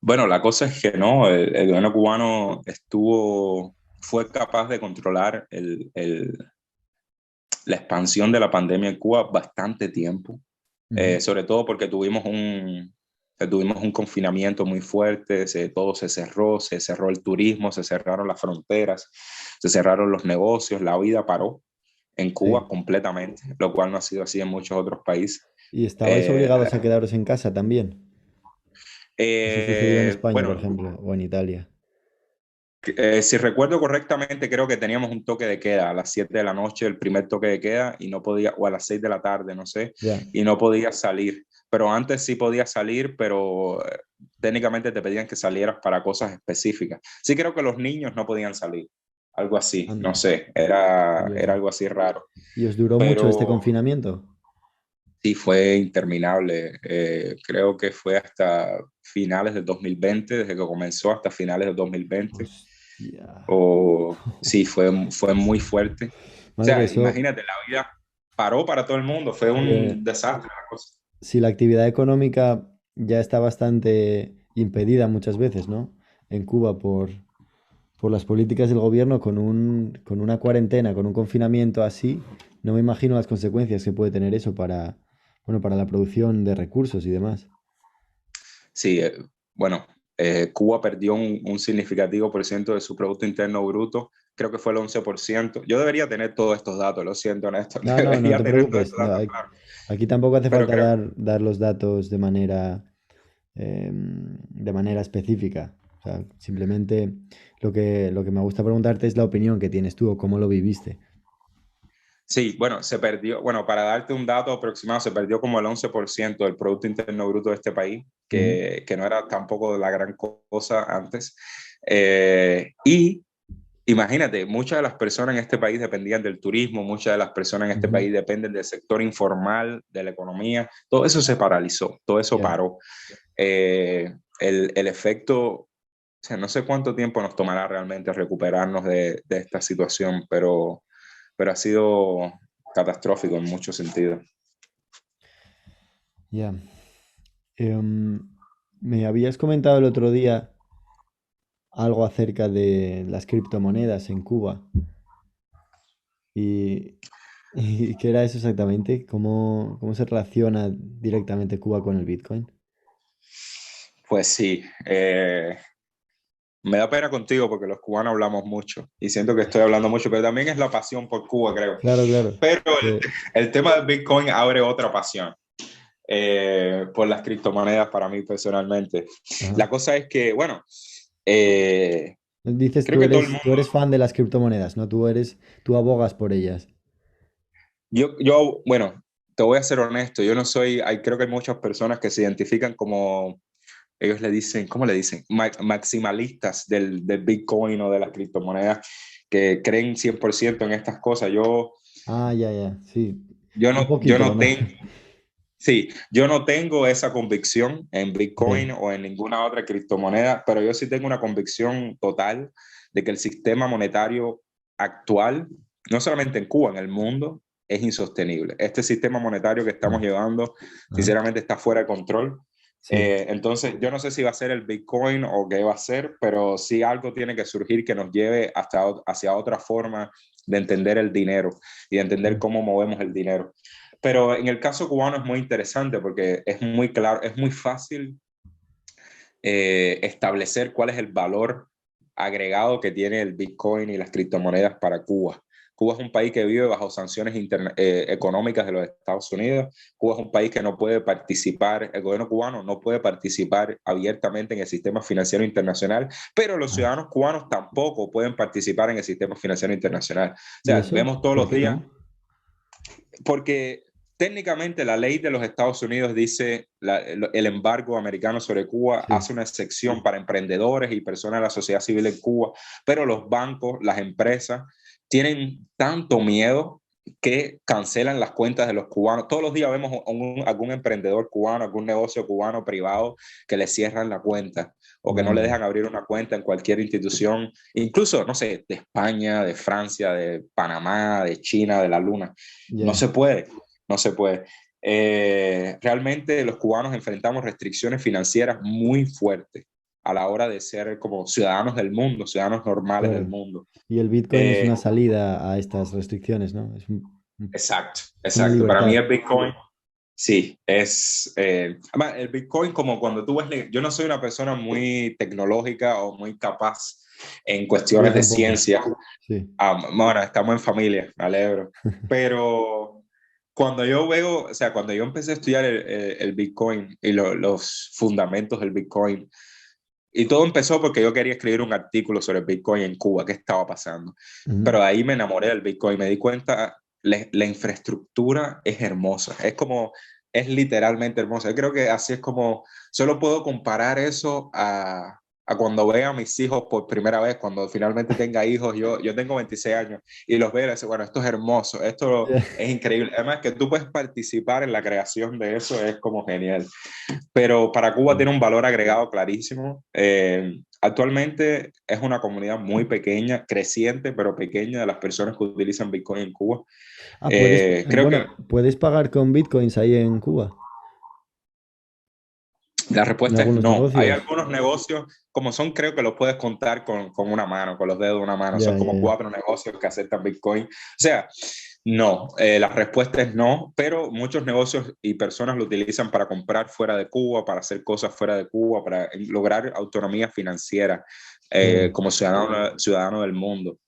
Bueno, la cosa es que no, el gobierno cubano fue capaz de controlar la expansión de la pandemia en Cuba bastante tiempo, Ujú. sobre todo porque tuvimos un confinamiento muy fuerte, todo se cerró el turismo, se cerraron las fronteras, se cerraron los negocios, la vida paró en Cuba Sí. completamente, lo cual no ha sido así en muchos otros países. ¿Y estabais Eh, obligados a quedaros en casa también? Eso sucedió en España, por bueno, ejemplo, o en Italia. Si recuerdo correctamente, creo que teníamos un toque de queda a las 7 de la noche, el primer toque de queda, y no podía, o a las 6 de la tarde, no sé, Ya, y no podía salir. Pero antes sí podía salir, pero técnicamente te pedían que salieras para cosas específicas. Sí creo que los niños no podían salir, algo así, no anda. sé, era Ya. algo así raro. ¿Y os duró mucho este Pero confinamiento? sí fue interminable. Creo que fue hasta finales del 2020, desde que comenzó hasta finales del 2020. Hostia. O sí, fue muy fuerte. O Madre, sea, eso, imagínate, la vida paró para todo el mundo, fue eh, un desastre la cosa. si la actividad económica ya está bastante impedida muchas veces, ¿no? En Cuba por las políticas del gobierno con una cuarentena, con un confinamiento así, no me imagino las consecuencias que puede tener eso para, bueno, para la producción de recursos y demás. Sí, bueno, Cuba perdió un significativo por ciento de su Producto Interno Bruto, creo que fue el 11%. Yo debería tener todos estos datos, lo siento, Néstor, No, no, no debería te tener todos preocupes. estos No, datos, claro, aquí tampoco hace pero falta creo, dar los datos de manera específica. O sea, simplemente lo que me gusta preguntarte es la opinión que tienes tú o cómo lo viviste. sí, bueno, se perdió, bueno, para darte un dato aproximado, se perdió como el 11% del Producto Interno Bruto de este país, Ujú, que no era tampoco la gran cosa antes. Y imagínate, muchas de las personas en este país dependían del turismo, muchas de las personas en este ujú. país dependen del sector informal, de la economía, todo eso se paralizó, todo eso Ya. paró. El efecto, o sea, no sé cuánto tiempo nos tomará realmente recuperarnos de esta situación, pero ha sido catastrófico en muchos sentidos. Ya. Em, Me habías comentado el otro día algo acerca de las criptomonedas en Cuba. ¿Y, y qué era eso exactamente? ¿Cómo se relaciona directamente Cuba con el Bitcoin? Pues sí, me da pena contigo porque los cubanos hablamos mucho y siento que estoy hablando mucho, pero también es la pasión por Cuba, creo. Claro, claro. Pero Que- el tema del Bitcoin abre otra pasión por las criptomonedas para mí personalmente. ajá. La cosa es que, bueno, eh, Dices, creo que todo el mundo, tú eres fan de las criptomonedas, ¿no? Tú abogas por ellas. bueno, te voy a ser honesto, yo no soy, creo que hay muchas personas que se identifican como, ellos le dicen, ¿cómo le dicen? Maximalistas del Bitcoin o de las criptomonedas, que creen 100% en estas cosas. Ah, ya, ya, sí. Un Yo poquito, no ¿no? tengo, sí, yo no tengo esa convicción en Ya. Bitcoin o en ninguna otra criptomoneda, pero yo sí tengo una convicción total de que el sistema monetario actual, no solamente en Cuba, en el mundo, es insostenible. Este sistema monetario que estamos Ah, llevando, ajá. sinceramente, está fuera de control. Sí. Entonces, yo no sé si va a ser el Bitcoin o qué va a ser, pero sí algo tiene que surgir que nos lleve hacia otra forma de entender el dinero y de entender Claro. cómo movemos el dinero. Pero en el caso cubano es muy interesante porque es muy claro, es muy fácil establecer cuál es el valor agregado que tiene el Bitcoin y las criptomonedas para Cuba. Cuba es un país que vive bajo sanciones económicas de los Estados Unidos. Cuba es un país que no puede participar, el gobierno cubano no puede participar abiertamente en el sistema financiero internacional, pero los Ah, ciudadanos cubanos tampoco pueden participar en el sistema financiero internacional. O ¿y sea, eso? vemos todos ¿Por los qué días no? porque técnicamente la ley de los Estados Unidos dice el embargo americano sobre Cuba Sí. hace una excepción para emprendedores y personas de la sociedad civil en Cuba, pero los bancos, las empresas tienen tanto miedo que cancelan las cuentas de los cubanos. Todos los días vemos algún emprendedor cubano, algún negocio cubano privado que le cierran la cuenta o que no le Madre. dejan abrir una cuenta en cualquier institución, incluso, no sé, de España, de Francia, de Panamá, de China, de la Luna. No Ya. se puede, no se puede. Realmente los cubanos enfrentamos restricciones financieras muy fuertes a la hora de ser como ciudadanos del mundo, ciudadanos normales del Claro. mundo. Y el Bitcoin es Eh, una salida a estas restricciones, ¿no? exacto, Es una exacto. Para mí libertad. el Bitcoin, sí, es... además, el Bitcoin como cuando tú ves, yo no soy una persona muy tecnológica o muy capaz en Yo cuestiones de tampoco. ciencia. Sí. Bueno, estamos en familia, me alegro. Pero cuando yo veo, o sea, cuando yo empecé a estudiar el Bitcoin y los fundamentos del Bitcoin, y todo empezó porque yo quería escribir un artículo sobre el Bitcoin en Cuba, qué estaba pasando. Ujú. Pero ahí me enamoré del Bitcoin, me di cuenta, la infraestructura es hermosa, es como, es literalmente hermosa. Yo creo que así es como, solo puedo comparar eso a cuando vea a mis hijos por primera vez, cuando finalmente tenga hijos. Yo tengo 26 años y los veo y digo, bueno, esto es hermoso, esto Ya. es increíble. Además, que tú puedes participar en la creación de eso es como genial. Pero para Cuba Sí. tiene un valor agregado clarísimo. Actualmente es una comunidad muy pequeña, creciente, pero pequeña de las personas que utilizan Bitcoin en Cuba. Ah, Creo que, puedes pagar con Bitcoins ahí en Cuba. La en respuesta es algunos no. Hay negocios. algunos negocios, como son, creo que los puedes contar con una mano, con los dedos de una mano. Son Ya, ya, como ya. 4 negocios que aceptan Bitcoin. O sea, no, la respuesta es no, pero muchos negocios y personas lo utilizan para comprar fuera de Cuba, para hacer cosas fuera de Cuba, para lograr autonomía financiera Claro. como ciudadano del mundo.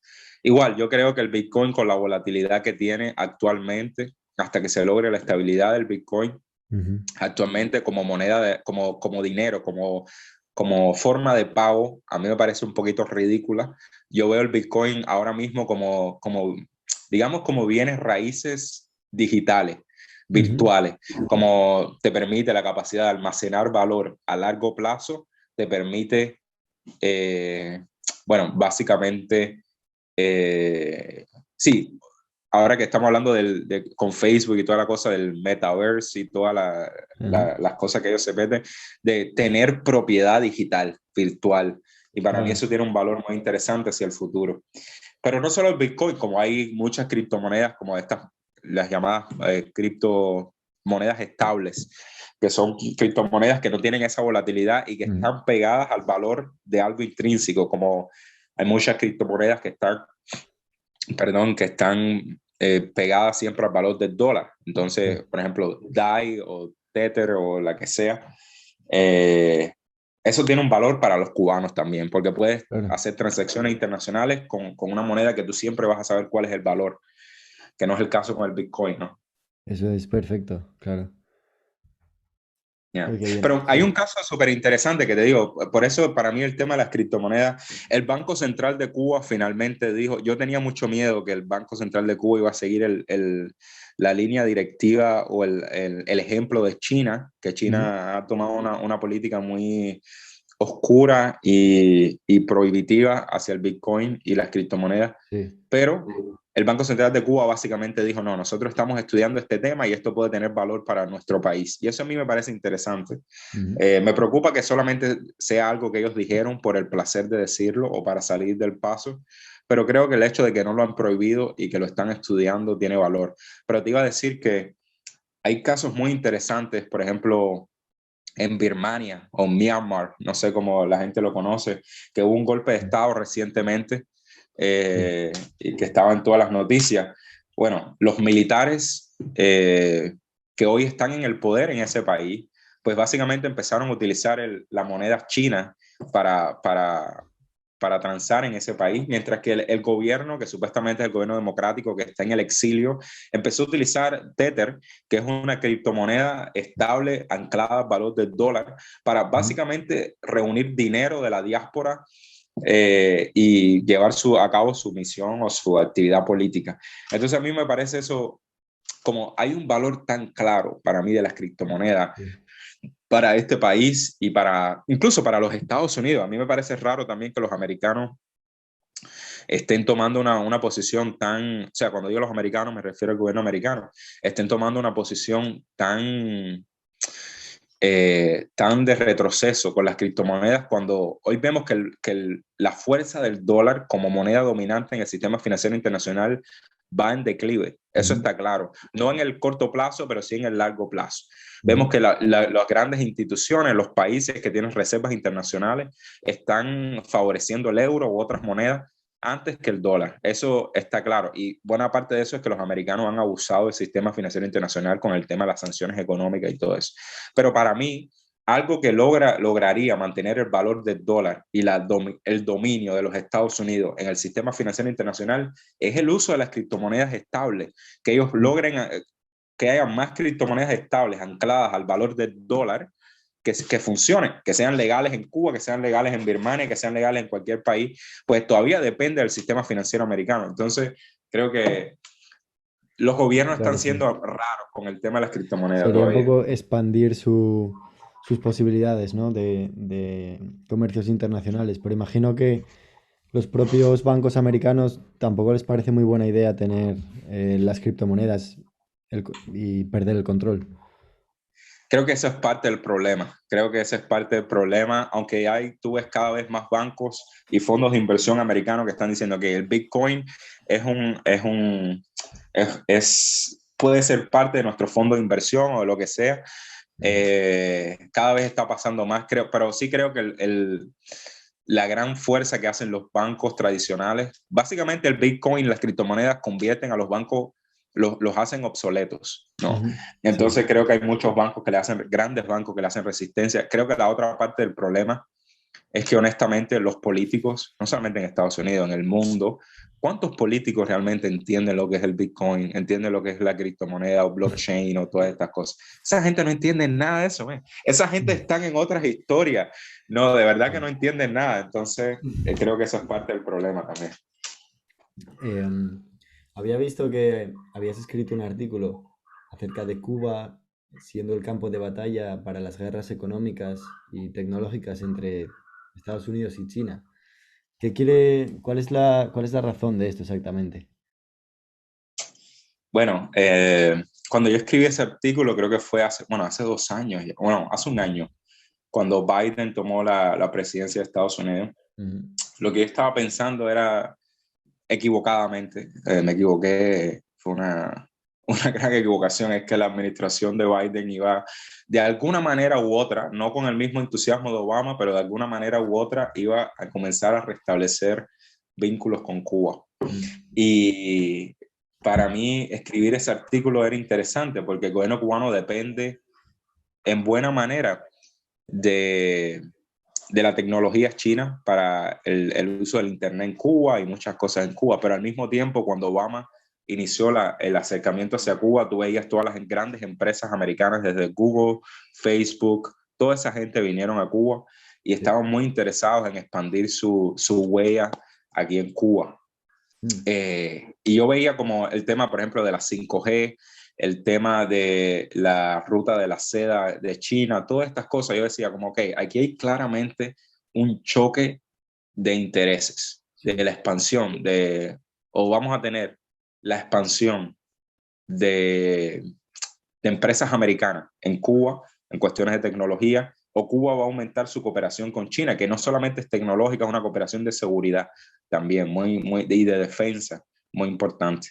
Igual, yo creo que el Bitcoin con la volatilidad que tiene actualmente, hasta que se logre la estabilidad del Bitcoin, Ujú. actualmente como moneda, como dinero, como forma de pago, a mí me parece un poquito ridícula. Yo veo el Bitcoin ahora mismo digamos, como bienes raíces digitales, Ujú. virtuales, como te permite la capacidad de almacenar valor a largo plazo, te permite, eh, bueno, básicamente, sí, ahora que estamos hablando con Facebook y toda la cosa del metaverse y todas Ajá. las cosas que ellos se meten, de tener propiedad digital, virtual. Y para mí Claro. eso tiene un valor muy interesante hacia el futuro. Pero no solo el Bitcoin, como hay muchas criptomonedas, como estas, las llamadas criptomonedas estables, que son criptomonedas que no tienen esa volatilidad y que Ujú. están pegadas al valor de algo intrínseco, como hay muchas criptomonedas que están pegadas siempre al valor del dólar. Sí. Entonces, por ejemplo, DAI o Tether o la que sea, eh, eso tiene un valor para los cubanos también, porque puedes Claro. hacer transacciones internacionales con una moneda que tú siempre vas a saber cuál es el valor, que no es el caso con el Bitcoin, ¿no? Eso es perfecto, claro. Yeah. Uy, qué bien. Pero hay Sí. un caso súper interesante que te digo, por eso para mí el tema de las criptomonedas, el Banco Central de Cuba finalmente dijo, yo tenía mucho miedo que el Banco Central de Cuba iba a seguir la línea directiva o el ejemplo de China, que Ujú. China ha tomado una política muy oscura y prohibitiva hacia el Bitcoin y las criptomonedas, Sí. pero el Banco Central de Cuba básicamente dijo, no, nosotros estamos estudiando este tema y esto puede tener valor para nuestro país. Y eso a mí me parece interesante. Ujú. Me preocupa que solamente sea algo que ellos dijeron por el placer de decirlo o para salir del paso, pero creo que el hecho de que no lo han prohibido y que lo están estudiando tiene valor. Pero te iba a decir que hay casos muy interesantes, por ejemplo, en Birmania o Myanmar, no sé cómo la gente lo conoce, que hubo un golpe de Estado recientemente Sí. y que estaba en todas las noticias. Bueno, los militares que hoy están en el poder en ese país, pues básicamente empezaron a utilizar la moneda china para, para, para transar en ese país, mientras que el gobierno, que supuestamente es el gobierno democrático que está en el exilio, empezó a utilizar Tether, que es una criptomoneda estable anclada al valor del dólar, para Ujú. básicamente reunir dinero de la diáspora y llevar a cabo su misión o su actividad política. Entonces a mí me parece eso, como hay un valor tan claro para mí de las criptomonedas Sí. para este país y incluso para los Estados Unidos. A mí me parece raro también que los americanos estén tomando una posición o sea, cuando digo los americanos me refiero al gobierno americano, estén tomando una posición tan de retroceso con las criptomonedas cuando hoy vemos que la fuerza del dólar como moneda dominante en el sistema financiero internacional va en declive. Eso Ujú. está claro. No en el corto plazo, pero sí en el largo plazo. Vemos Ujú. que las grandes instituciones, los países que tienen reservas internacionales, están favoreciendo el euro u otras monedas antes que el dólar. Eso está claro. Y buena parte de eso es que los americanos han abusado del sistema financiero internacional con el tema de las sanciones económicas y todo eso. Pero para mí, algo que lograría mantener el valor del dólar y el dominio de los Estados Unidos en el sistema financiero internacional es el uso de las criptomonedas estables, que ellos Sí. logren que haya más criptomonedas estables ancladas al valor del dólar que funcionen, que sean legales en Cuba, que sean legales en Birmania, que sean legales en cualquier país, pues todavía depende del sistema financiero americano. Entonces, creo que los gobiernos están Claro, sí. siendo raros con el tema de las criptomonedas Sería un todavía. poco expandir sus posibilidades, ¿no? De comercios internacionales. Pero imagino que los propios bancos americanos tampoco les parece muy buena idea tener las criptomonedas y perder el control. Creo que eso es parte del problema. Creo que ese es parte del problema, aunque tú ves cada vez más bancos y fondos de inversión americanos que están diciendo que el Bitcoin puede ser parte de nuestro fondo de inversión o de lo que sea, Cada vez está pasando más, creo, pero sí creo que la gran fuerza que hacen los bancos tradicionales, básicamente el Bitcoin, las criptomonedas convierten a los bancos, los hacen obsoletos, ¿no? Ujú. Sí. Entonces creo que hay muchos bancos que le hacen, grandes bancos que le hacen resistencia. Creo que la otra parte del problema es que honestamente los políticos, no solamente en Estados Unidos, en el mundo, ¿cuántos políticos realmente entienden lo que es el Bitcoin, entienden lo que es la criptomoneda o blockchain o todas estas cosas? Esa gente no entiende nada de eso, ¿eh? Esa gente está en otras historias. No, de verdad que no entienden nada. Entonces, creo que eso es parte del problema también. Em, Había visto que habías escrito un artículo acerca de Cuba siendo el campo de batalla para las guerras económicas y tecnológicas entre Estados Unidos y China. Cuál es la razón de esto exactamente? Bueno, cuando yo escribí ese artículo, creo que fue hace, bueno, hace 2 años, bueno, hace un año, cuando Biden tomó la presidencia de Estados Unidos, Ujú. lo que yo estaba pensando era equivocadamente, me equivoqué, fue una gran equivocación, es que la administración de Biden iba de alguna manera u otra, no con el mismo entusiasmo de Obama, pero de alguna manera u otra iba a comenzar a restablecer vínculos con Cuba. Mm. Y para mí escribir ese artículo era interesante porque el gobierno cubano depende en buena manera de, de la tecnología china para el uso del Internet en Cuba y muchas cosas en Cuba, pero al mismo tiempo cuando Obama inició el acercamiento hacia Cuba, tú veías todas las grandes empresas americanas, desde Google, Facebook, toda esa gente vinieron a Cuba y Sí. estaban muy interesados en expandir su huella aquí en Cuba. Mm. Y yo veía como el tema, por ejemplo, de la 5G, el tema de la ruta de la seda de China, todas estas cosas, yo decía como, ok, aquí hay claramente un choque de intereses, de Sí. la expansión, o vamos a tener la expansión de, de empresas americanas en Cuba, en cuestiones de tecnología, o Cuba va a aumentar su cooperación con China, que no solamente es tecnológica, es una cooperación de seguridad también, y de defensa, muy importante.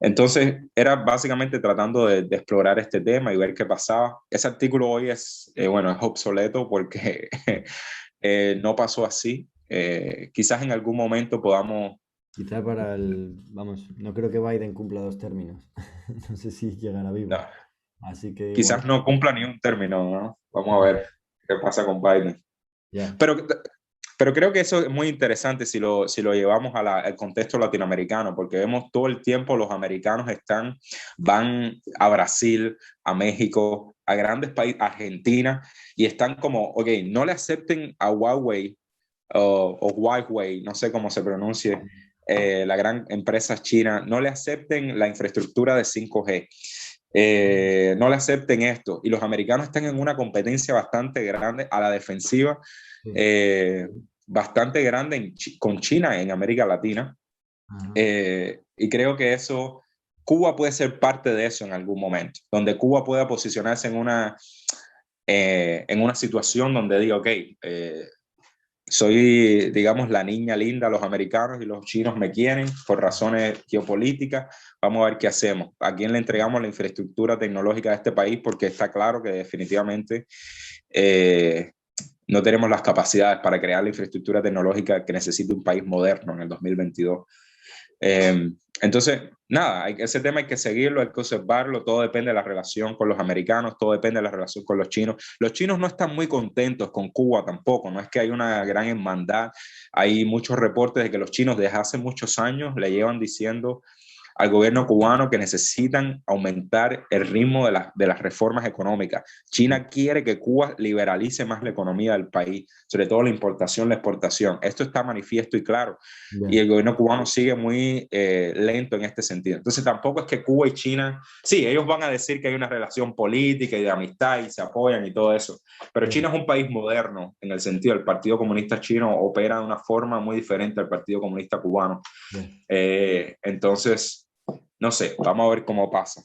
Entonces, era básicamente tratando de explorar este tema y ver qué pasaba. Ese artículo hoy bueno, es obsoleto porque no pasó así. Quizás en algún momento podamos, Quizá vamos, no creo que Biden cumpla 2 términos. No sé si llegará no, vivo. Así que igual, quizás no cumpla ni un término, ¿no? Vamos a ver qué pasa con Biden. ya. Pero, pero creo que eso es muy interesante si lo llevamos al contexto latinoamericano, porque vemos todo el tiempo los americanos van a Brasil, a México, a grandes países, Argentina, y están como, ok, no le acepten a Huawei o Huawei, no sé cómo se pronuncie, la gran empresa china, no le acepten la infraestructura de 5G. No le acepten esto. Y los americanos están en una competencia bastante grande a la defensiva, Sí. eh, bastante grande con China en América Latina. Ajá. Y creo que Cuba puede ser parte de eso en algún momento, donde Cuba pueda posicionarse en una situación donde diga, ok, soy, digamos, la niña linda, los americanos y los chinos me quieren por razones geopolíticas, vamos a ver qué hacemos, a quién le entregamos la infraestructura tecnológica de este país, porque está claro que definitivamente eh, no tenemos las capacidades para crear la infraestructura tecnológica que necesita un país moderno en el 2022. Entonces, nada, ese tema hay que seguirlo, hay que observarlo, todo depende de la relación con los americanos, todo depende de la relación con los chinos. Los chinos no están muy contentos con Cuba tampoco, no es que hay una gran hermandad, hay muchos reportes de que los chinos desde hace muchos años le llevan diciendo al gobierno cubano que necesitan aumentar el ritmo de las reformas económicas. China quiere que Cuba liberalice más la economía del país, sobre todo la importación, la exportación. Esto está manifiesto y claro. Y Ya. el gobierno cubano sigue muy lento en este sentido. Entonces tampoco es que Cuba y China, sí, ellos van a decir que hay una relación política y de amistad y se apoyan y todo eso, pero Ya. China es un país moderno en el sentido del Partido Comunista Chino opera de una forma muy diferente al Partido Comunista Cubano. Ya. Entonces, no sé, vamos a ver cómo pasa.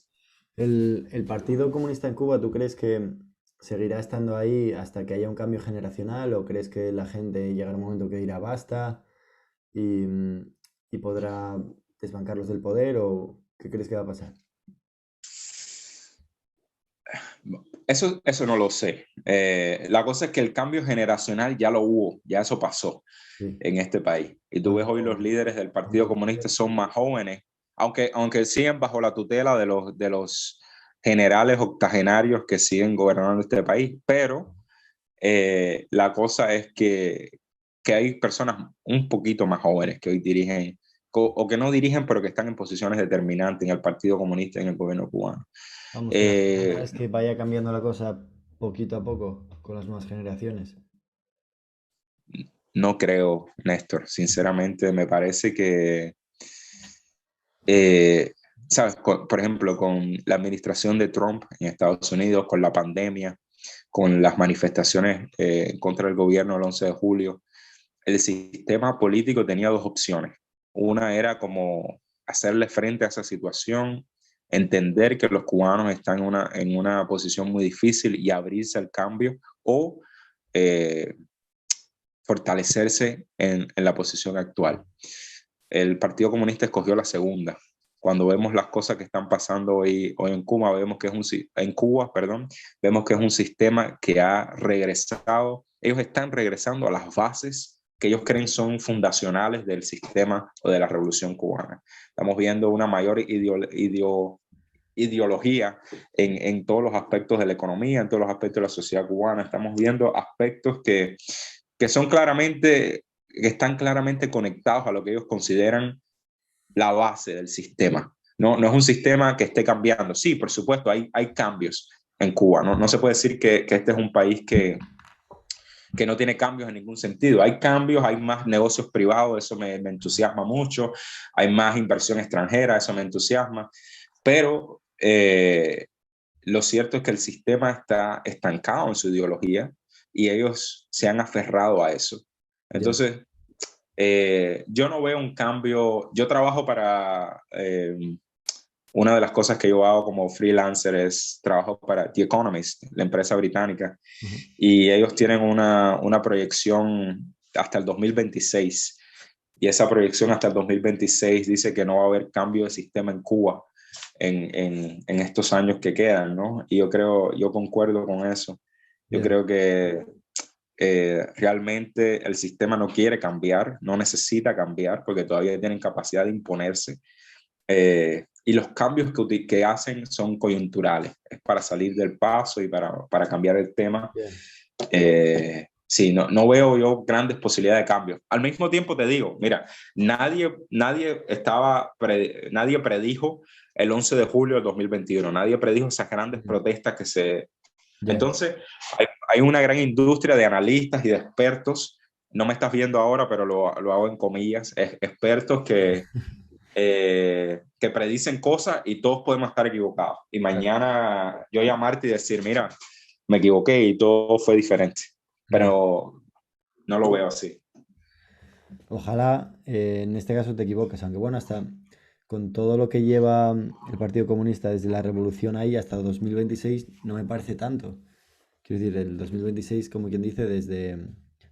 El Partido Comunista en Cuba, ¿tú crees que seguirá estando ahí hasta que haya un cambio generacional o crees que la gente llegará un momento que dirá basta y, y podrá desbancarlos del poder o qué crees que va a pasar? Eso no lo sé. La cosa es que el cambio generacional ya lo hubo, ya eso pasó Sí. en este país. Y tú ves hoy los Cuando, líderes del Partido cuando Comunista son más jóvenes, aunque siguen bajo la tutela de los generales octogenarios que siguen gobernando este país, pero la cosa es que hay personas un poquito más jóvenes que hoy dirigen, o que no dirigen, pero que están en posiciones determinantes en el Partido Comunista y en el gobierno cubano. vamos, que la esperanza Eh, es que vaya cambiando la cosa poquito a poco con las nuevas generaciones. no creo, Néstor, sinceramente me parece que, eh, ¿sabes? Por ejemplo, con la administración de Trump en Estados Unidos, con la pandemia, con las manifestaciones contra el gobierno el 11 de julio, el sistema político tenía dos opciones. Una era como hacerle frente a esa situación, entender que los cubanos están en una posición muy difícil y abrirse al cambio, o eh, fortalecerse en la posición actual. El Partido Comunista escogió la segunda. Cuando vemos las cosas que están pasando hoy en Cuba, vemos que en Cuba, perdón, vemos que es un sistema que ha regresado, ellos están regresando a las bases que ellos creen son fundacionales del sistema o de la revolución cubana. Estamos viendo una mayor ideología en todos los aspectos de la economía, en todos los aspectos de la sociedad cubana. Estamos viendo aspectos que son claramente, que están claramente conectados a lo que ellos consideran la base del sistema. No, no es un sistema que esté cambiando. Sí, por supuesto, hay cambios en Cuba. No, no se puede decir que este es un país que no tiene cambios en ningún sentido. Hay cambios, hay más negocios privados, eso me entusiasma mucho, hay más inversión extranjera, eso me entusiasma, pero lo cierto es que el sistema está estancado en su ideología y ellos se han aferrado a eso. Ya. Entonces, yo no veo un cambio. Yo trabajo para, una de las cosas que yo hago como freelancer es trabajo para The Economist, la empresa británica, Ujú. y ellos tienen una proyección hasta el 2026. Y esa proyección hasta el 2026 dice que no va a haber cambio de sistema en Cuba en estos años que quedan, ¿no? Y yo concuerdo con eso. Yo Ya. creo que realmente el sistema no quiere cambiar, no necesita cambiar porque todavía tienen capacidad de imponerse. Y los cambios que hacen son coyunturales, es para salir del paso y para cambiar el tema. Ya. Sí, no veo yo grandes posibilidades de cambio. Al mismo tiempo te digo, mira, nadie predijo el 11 de julio del 2021, nadie predijo esas grandes Ujú. protestas que se... Ya. Entonces, hay una gran industria de analistas y de expertos, no me estás viendo ahora, pero lo hago en comillas, expertos que predicen cosas y todos podemos estar equivocados. Y Claro. mañana yo llamarte y decir, mira, me equivoqué y todo fue diferente, Ya. pero no lo veo así. Ojalá en este caso te equivoques, aunque bueno, hasta con todo lo que lleva el Partido Comunista desde la revolución ahí hasta 2026 no me parece tanto. Quiero decir, el 2026, como quien dice, desde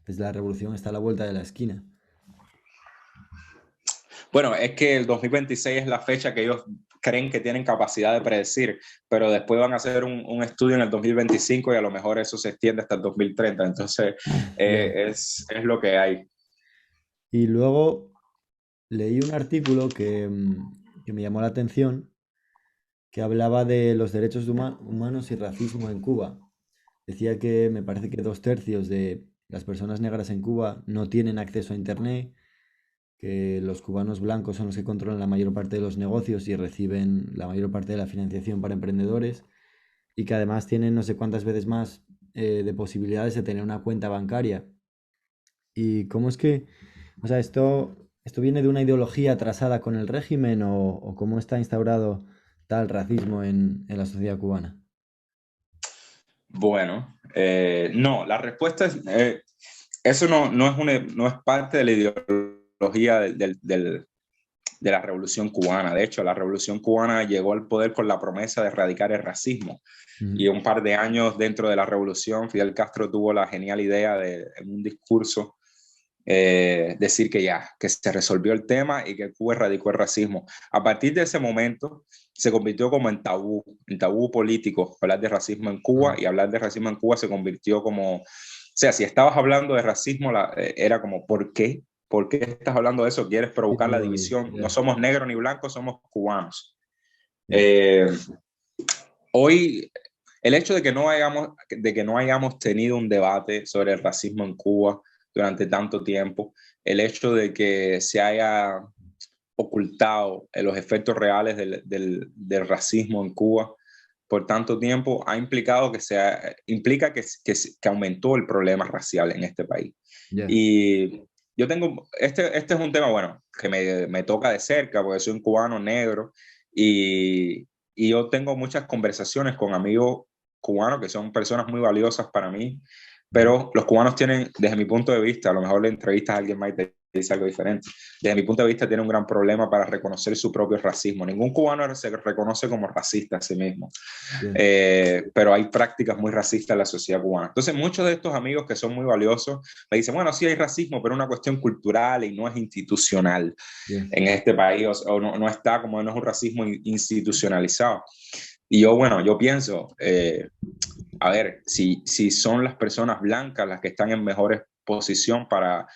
la revolución está a la vuelta de la esquina. Bueno, es que el 2026 es la fecha que ellos creen que tienen capacidad de predecir, pero después van a hacer un estudio en el 2025 y a lo mejor eso se extiende hasta el 2030. Entonces, Ya. es lo que hay. Y luego leí un artículo que me llamó la atención, que hablaba de los derechos humanos y racismo en Cuba. Decía que me parece que 2/3 de las personas negras en Cuba no tienen acceso a Internet, que los cubanos blancos son los que controlan la mayor parte de los negocios y reciben la mayor parte de la financiación para emprendedores, y que además tienen no sé cuántas veces más de posibilidades de tener una cuenta bancaria. ¿Y cómo es que, o sea, esto viene de una ideología atrasada con el régimen o cómo está instaurado tal racismo en la sociedad cubana? Bueno, no, la respuesta es, eso no es parte de la ideología de la Revolución Cubana. De hecho, la Revolución Cubana llegó al poder con la promesa de erradicar el racismo. Ujú. Y un par de años dentro de la Revolución, Fidel Castro tuvo la genial idea en un discurso decir que ya, que se resolvió el tema y que Cuba erradicó el racismo. A partir de ese momento se convirtió como en tabú político hablar de racismo en Cuba, y hablar de racismo en Cuba se convirtió como, o sea, si estabas hablando de racismo, era como, ¿por qué? ¿Por qué estás hablando de eso? ¿Quieres provocar la división? No somos negros ni blancos, somos cubanos. Hoy, el hecho de que no hayamos tenido un debate sobre el racismo en Cuba durante tanto tiempo, el hecho de que se haya ocultado los efectos reales del racismo en Cuba por tanto tiempo, ha implicado implica que aumentó el problema racial en este país. Y yo tengo, este es un tema, bueno, que me toca de cerca, porque soy un cubano negro, y yo tengo muchas conversaciones con amigos cubanos que son personas muy valiosas para mí, pero los cubanos tienen, desde mi punto de vista, a lo mejor le entrevistas a alguien más y te dice algo diferente, desde mi punto de vista tiene un gran problema para reconocer su propio racismo. Ningún cubano se reconoce como racista a sí mismo, pero hay prácticas muy racistas en la sociedad cubana. Entonces muchos de estos amigos que son muy valiosos me dicen, bueno, sí hay racismo, pero es una cuestión cultural y no es institucional en este país, o no está, como no es un racismo institucionalizado. Y yo pienso, a ver, si son las personas blancas las que están en mejores posición para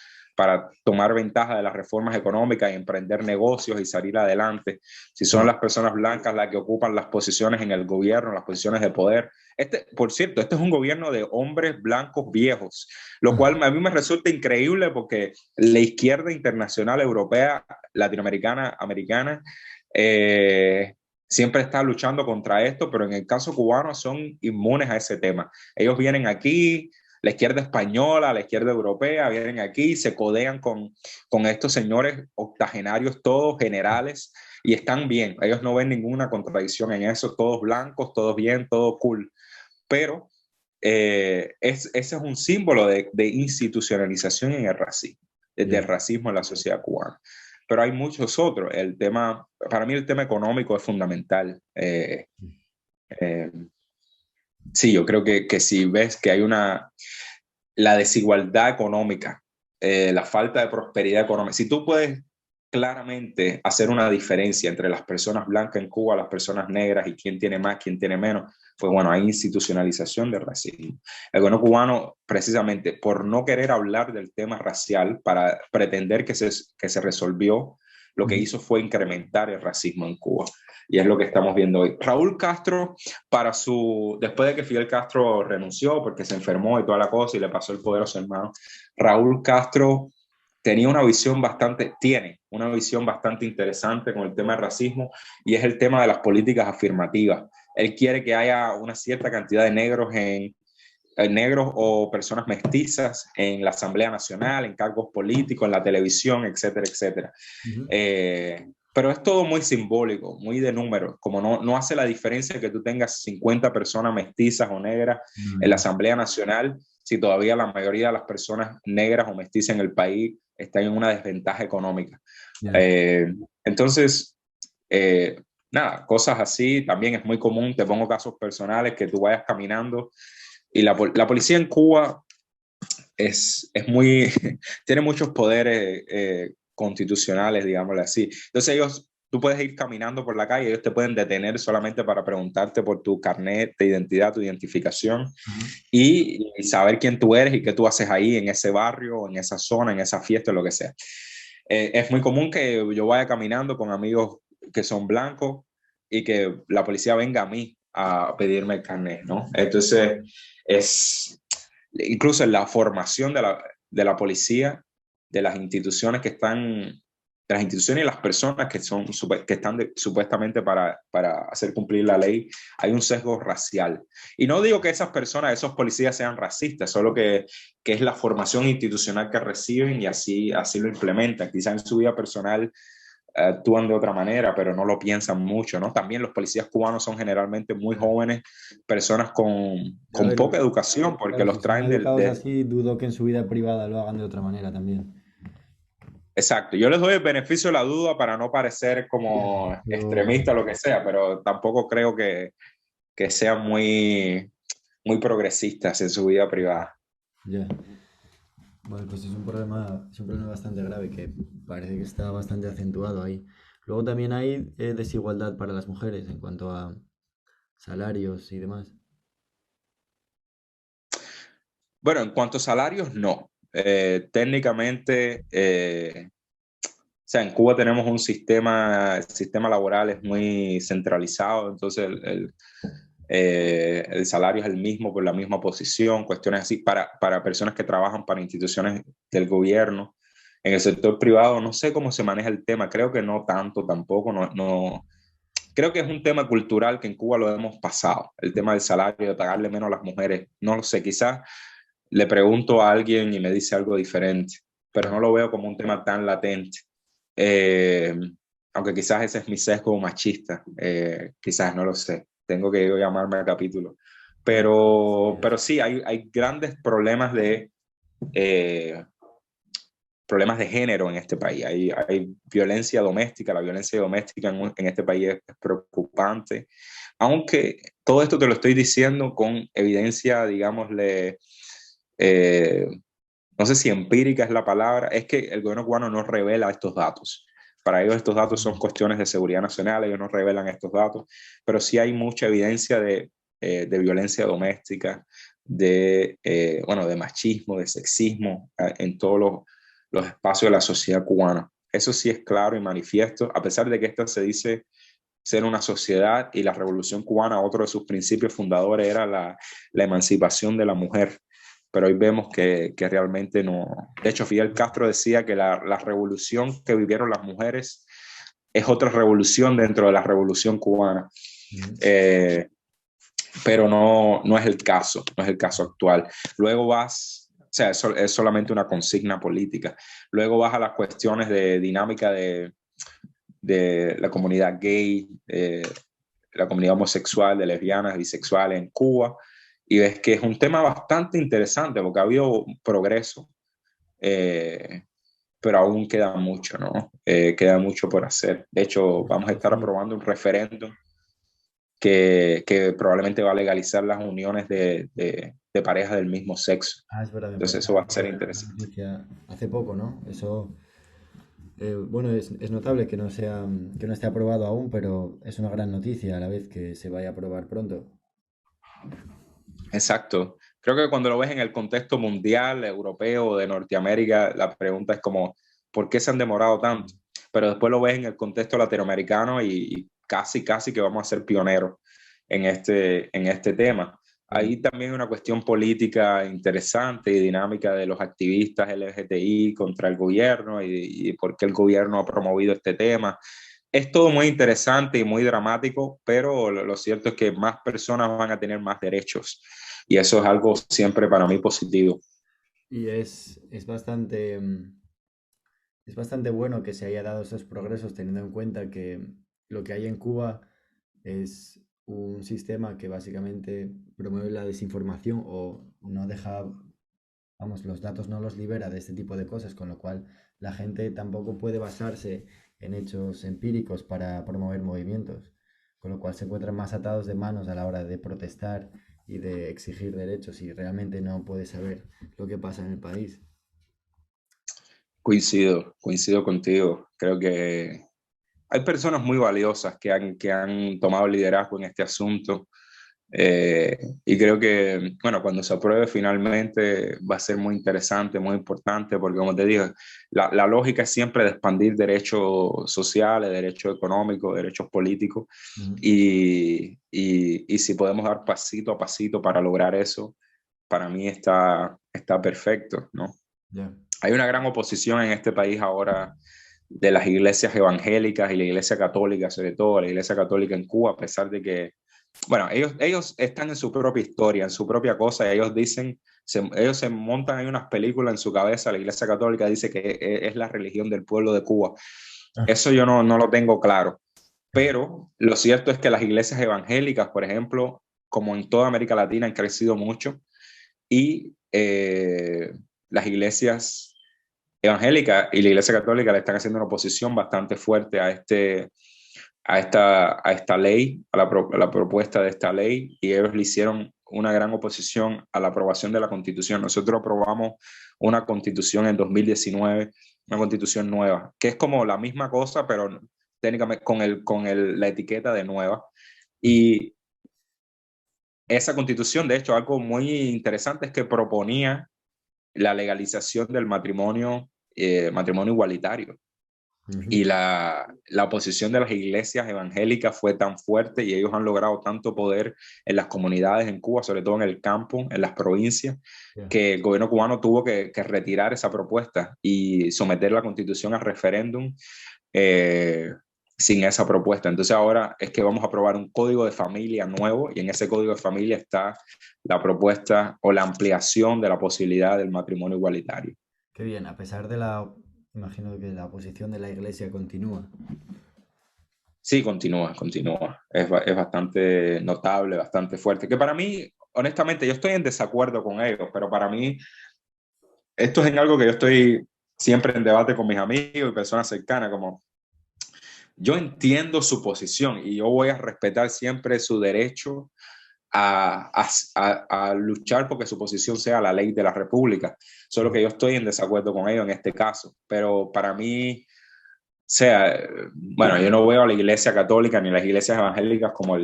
tomar ventaja de las reformas económicas y emprender negocios y salir adelante, si son las personas blancas las que ocupan las posiciones en el gobierno, las posiciones de poder. Por cierto, este es un gobierno de hombres blancos viejos, lo cual a mí me resulta increíble porque la izquierda internacional, europea, latinoamericana, americana, siempre está luchando contra esto, pero en el caso cubano son inmunes a ese tema. Ellos vienen aquí, la izquierda española, la izquierda europea, vienen aquí, se codean con estos señores octogenarios, todos generales, y están bien. Ellos no ven ninguna contradicción en eso, todos blancos, todos bien, todo cool. Pero ese es un símbolo de institucionalización en el racismo, del racismo en la sociedad cubana. Pero hay muchos otros. Para mí el tema económico es fundamental. Sí, yo creo que si ves que hay la desigualdad económica, la falta de prosperidad económica, si tú puedes claramente hacer una diferencia entre las personas blancas en Cuba, las personas negras, y quién tiene más, quién tiene menos, pues bueno, hay institucionalización del racismo. El gobierno cubano, precisamente por no querer hablar del tema racial, para pretender que se resolvió, lo que hizo fue incrementar el racismo en Cuba. Y es lo que estamos viendo hoy. Raúl Castro, después de que Fidel Castro renunció porque se enfermó y toda la cosa y le pasó el poder a su hermano, Raúl Castro tiene una visión bastante interesante con el tema del racismo, y es el tema de las políticas afirmativas. Él quiere que haya una cierta cantidad de negros o personas mestizas en la Asamblea Nacional, en cargos políticos, en la televisión, etcétera, etcétera. Pero es todo muy simbólico, muy de números, como no hace la diferencia que tú tengas 50 personas mestizas o negras en la Asamblea Nacional, si todavía la mayoría de las personas negras o mestizas en el país están en una desventaja económica. Entonces, nada, cosas así también es muy común. Te pongo casos personales, que tú vayas caminando y la policía en Cuba tiene muchos poderes constitucionales, digámoslo así. Entonces tú puedes ir caminando por la calle, ellos te pueden detener solamente para preguntarte por tu carnet de identidad, tu identificación, y saber quién tú eres y qué tú haces ahí en ese barrio, en esa zona, en esa fiesta, lo que sea. Es muy común que yo vaya caminando con amigos que son blancos y que la policía venga a mí a pedirme el carnet, ¿no? Entonces, incluso en la formación de la policía, de las instituciones de las instituciones y las personas que están supuestamente para hacer cumplir la ley, hay un sesgo racial. Y no digo que esas personas, esos policías sean racistas, solo que es la formación institucional que reciben y así lo implementan. Quizá en su vida personal actúan de otra manera, pero no lo piensan mucho, ¿no? También los policías cubanos son generalmente muy jóvenes, personas con poca educación, porque claro, los si son traen educados así, dudo que en su vida privada lo hagan de otra manera también. Exacto, yo les doy el beneficio de la duda para no parecer como extremista o lo que sea, pero tampoco creo que sean muy progresistas en su vida privada. Ya. Vale, pues es un problema bastante grave que parece que está bastante acentuado ahí. Luego también hay desigualdad para las mujeres en cuanto a salarios y demás. Bueno, en cuanto a salarios, no. Técnicamente, o sea, en Cuba tenemos un sistema, el sistema laboral es muy centralizado, entonces el salario es el mismo por la misma posición, cuestiones así, para personas que trabajan para instituciones del gobierno. En el sector privado no sé cómo se maneja el tema, creo que no tanto tampoco, creo que es un tema cultural que en Cuba lo hemos pasado, el tema del salario, de pagarle menos a las mujeres, no lo sé, quizás le pregunto a alguien y me dice algo diferente, pero no Ya. lo veo como un tema tan latente. Eh, Aunque quizás ese es mi sesgo machista, quizás no lo sé, tengo que yo llamarme al capítulo. Bueno, sí, Pero sí, hay grandes eh, problemas de género en este país. Hay violencia doméstica, la violencia doméstica en este país es preocupante. Aunque todo esto te lo estoy diciendo con evidencia, digámosle, eh, no sé si empírica es la palabra, es que el gobierno cubano no revela estos datos. Para ellos estos datos son cuestiones de seguridad nacional, ellos no revelan estos datos, pero sí hay mucha evidencia de violencia doméstica, bueno, de machismo, de sexismo en todos los espacios de la sociedad cubana. Eso sí es claro y manifiesto, a pesar de que esta se dice ser una sociedad y la Revolución Cubana, otro de sus principios fundadores era la emancipación de la mujer, pero hoy vemos que realmente no. De hecho, Fidel Castro decía que la revolución que vivieron las mujeres es otra revolución dentro de la Revolución Cubana. Ujú. Eh, pero no es el caso, no es el caso actual. Luego vas, o sea, eso es solamente una consigna política. Luego vas a las cuestiones de dinámica de la comunidad gay, la comunidad homosexual, de lesbianas, bisexuales en Cuba, y ves que es un tema bastante interesante porque ha habido progreso, eh, pero aún queda mucho, ¿no? Queda mucho por hacer. De hecho, vamos a Justo, estar sí. aprobando un referéndum que probablemente va a legalizar las uniones de parejas del mismo sexo. Ah, es verdad, me Entonces, parece eso va a que ser era una interesante. noticia hace poco, ¿no? Eso, bueno, es notable que que no esté aprobado aún, pero es una gran noticia a la vez que se vaya a aprobar pronto. Exacto. Creo que cuando lo ves en el contexto mundial, europeo, de Norteamérica, la pregunta es como, ¿por qué se han demorado tanto? Pero después lo ves en el contexto latinoamericano y casi que vamos a ser pioneros en este tema. Claro. Hay también una cuestión política interesante y dinámica de los activistas LGTBI contra el gobierno y por qué el gobierno ha promovido este tema. Es todo muy interesante y muy dramático, pero lo cierto es que más personas van a tener más derechos y eso es algo siempre para mí positivo. Y es bastante bueno que se haya dado esos progresos teniendo en cuenta que lo que hay en Cuba es un sistema que básicamente promueve la desinformación o no deja, vamos, los datos no los libera de este tipo de cosas, con lo cual la gente tampoco puede basarse en hechos empíricos para promover movimientos, con lo cual se encuentran más atados de manos a la hora de protestar y de exigir derechos y realmente no puede saber lo que pasa en el país. Coincido contigo. Creo que hay personas muy valiosas que han tomado liderazgo en este asunto. Y creo que, bueno, cuando se apruebe finalmente va a ser muy interesante, muy importante, porque como te digo, la lógica es siempre de expandir derechos sociales, derechos económicos, derechos políticos, Ujú. y si podemos dar pasito a pasito para lograr eso, para mí está perfecto, ¿no? Ya. Hay una gran oposición en este país ahora de las iglesias evangélicas y la iglesia católica, sobre todo la iglesia católica en Cuba, a pesar de que, bueno, ellos están en su propia historia, en su propia cosa, y ellos dicen, ellos se montan en unas películas en su cabeza, la iglesia católica dice que es la religión del pueblo de Cuba. Ah, Eso yo no lo tengo claro, pero lo cierto es que las iglesias evangélicas, por ejemplo, como en toda América Latina, han crecido mucho y las iglesias evangélica y la Iglesia Católica le están haciendo una oposición bastante fuerte a esta ley, a la propuesta de esta ley, y ellos le hicieron una gran oposición a la aprobación de la Constitución. Nosotros aprobamos una Constitución en 2019, una Constitución nueva, que es como la misma cosa, pero técnicamente la etiqueta de nueva. Y esa Constitución, de hecho, algo muy interesante es que proponía la legalización del matrimonio igualitario. Y la oposición de las iglesias evangélicas fue tan fuerte y ellos han logrado tanto poder en las comunidades en Cuba, sobre todo en el campo, en las provincias, que el gobierno cubano tuvo que retirar esa propuesta y someter la Constitución a referéndum sin esa propuesta. Entonces ahora es que vamos a aprobar un código de familia nuevo y en ese código de familia está la propuesta o la ampliación de la posibilidad del matrimonio igualitario. Qué bien, a pesar de imagino que la oposición de la iglesia continúa. Sí, continúa. Es bastante notable, bastante fuerte. Que para mí, honestamente, yo estoy en desacuerdo con ellos, pero para mí esto es en algo que yo estoy siempre en debate con mis amigos y personas cercanas, como yo entiendo su posición y yo voy a respetar siempre su derecho a luchar porque su posición sea la ley de la República. Solo que yo estoy en desacuerdo con ellos en este caso. Pero para mí, sea, bueno, yo no veo a la iglesia católica ni las iglesias evangélicas como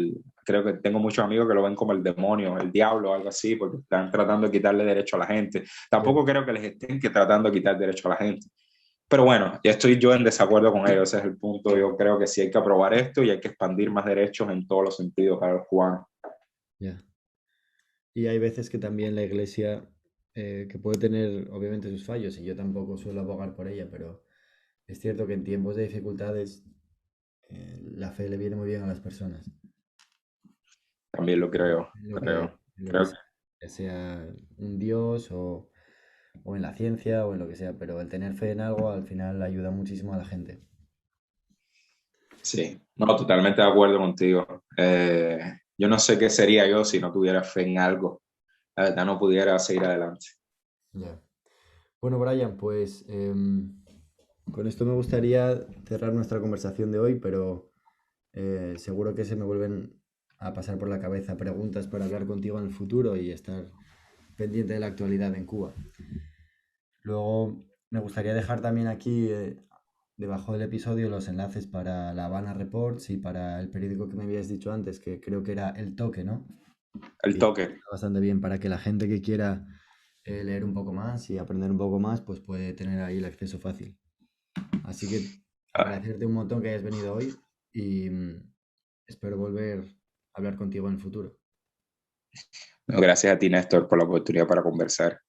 creo que tengo muchos amigos que lo ven como el demonio, el diablo o algo así, porque están tratando de quitarle derecho a la gente. Tampoco creo que les estén tratando de quitar derecho a la gente. Pero bueno, ya estoy yo en desacuerdo con ellos, ese es el punto. Yo creo que sí hay que aprobar esto y hay que expandir más derechos en todos los sentidos para los cubanos. Ya. Y hay veces que también la iglesia, que puede tener obviamente sus fallos, y yo tampoco suelo abogar por ella, pero es cierto que en tiempos de dificultades la fe le viene muy bien a las personas. También lo creo, En lo que creo que sea, ya sea un dios o en la ciencia o en lo que sea, pero el tener fe en algo al final ayuda muchísimo a la gente. sí. No, totalmente de acuerdo contigo. Yo no sé qué sería yo si no tuviera fe en algo. La verdad, no pudiera seguir adelante. Ya. Bueno, Brian, pues con esto me gustaría cerrar nuestra conversación de hoy, pero seguro que se me vuelven a pasar por la cabeza preguntas para hablar contigo en el futuro y estar pendiente de la actualidad en Cuba. Luego me gustaría dejar también aquí debajo del episodio los enlaces para La Habana Reports y para el periódico que me habías dicho antes, que creo que era El Toque, ¿no? El Que toque. está bastante bien para que la gente que quiera leer un poco más y aprender un poco más, pues puede tener ahí el acceso fácil. Así que Ah, agradecerte un montón que hayas venido hoy y espero volver a hablar contigo en el futuro. no, gracias a ti, Néstor, por la oportunidad para conversar.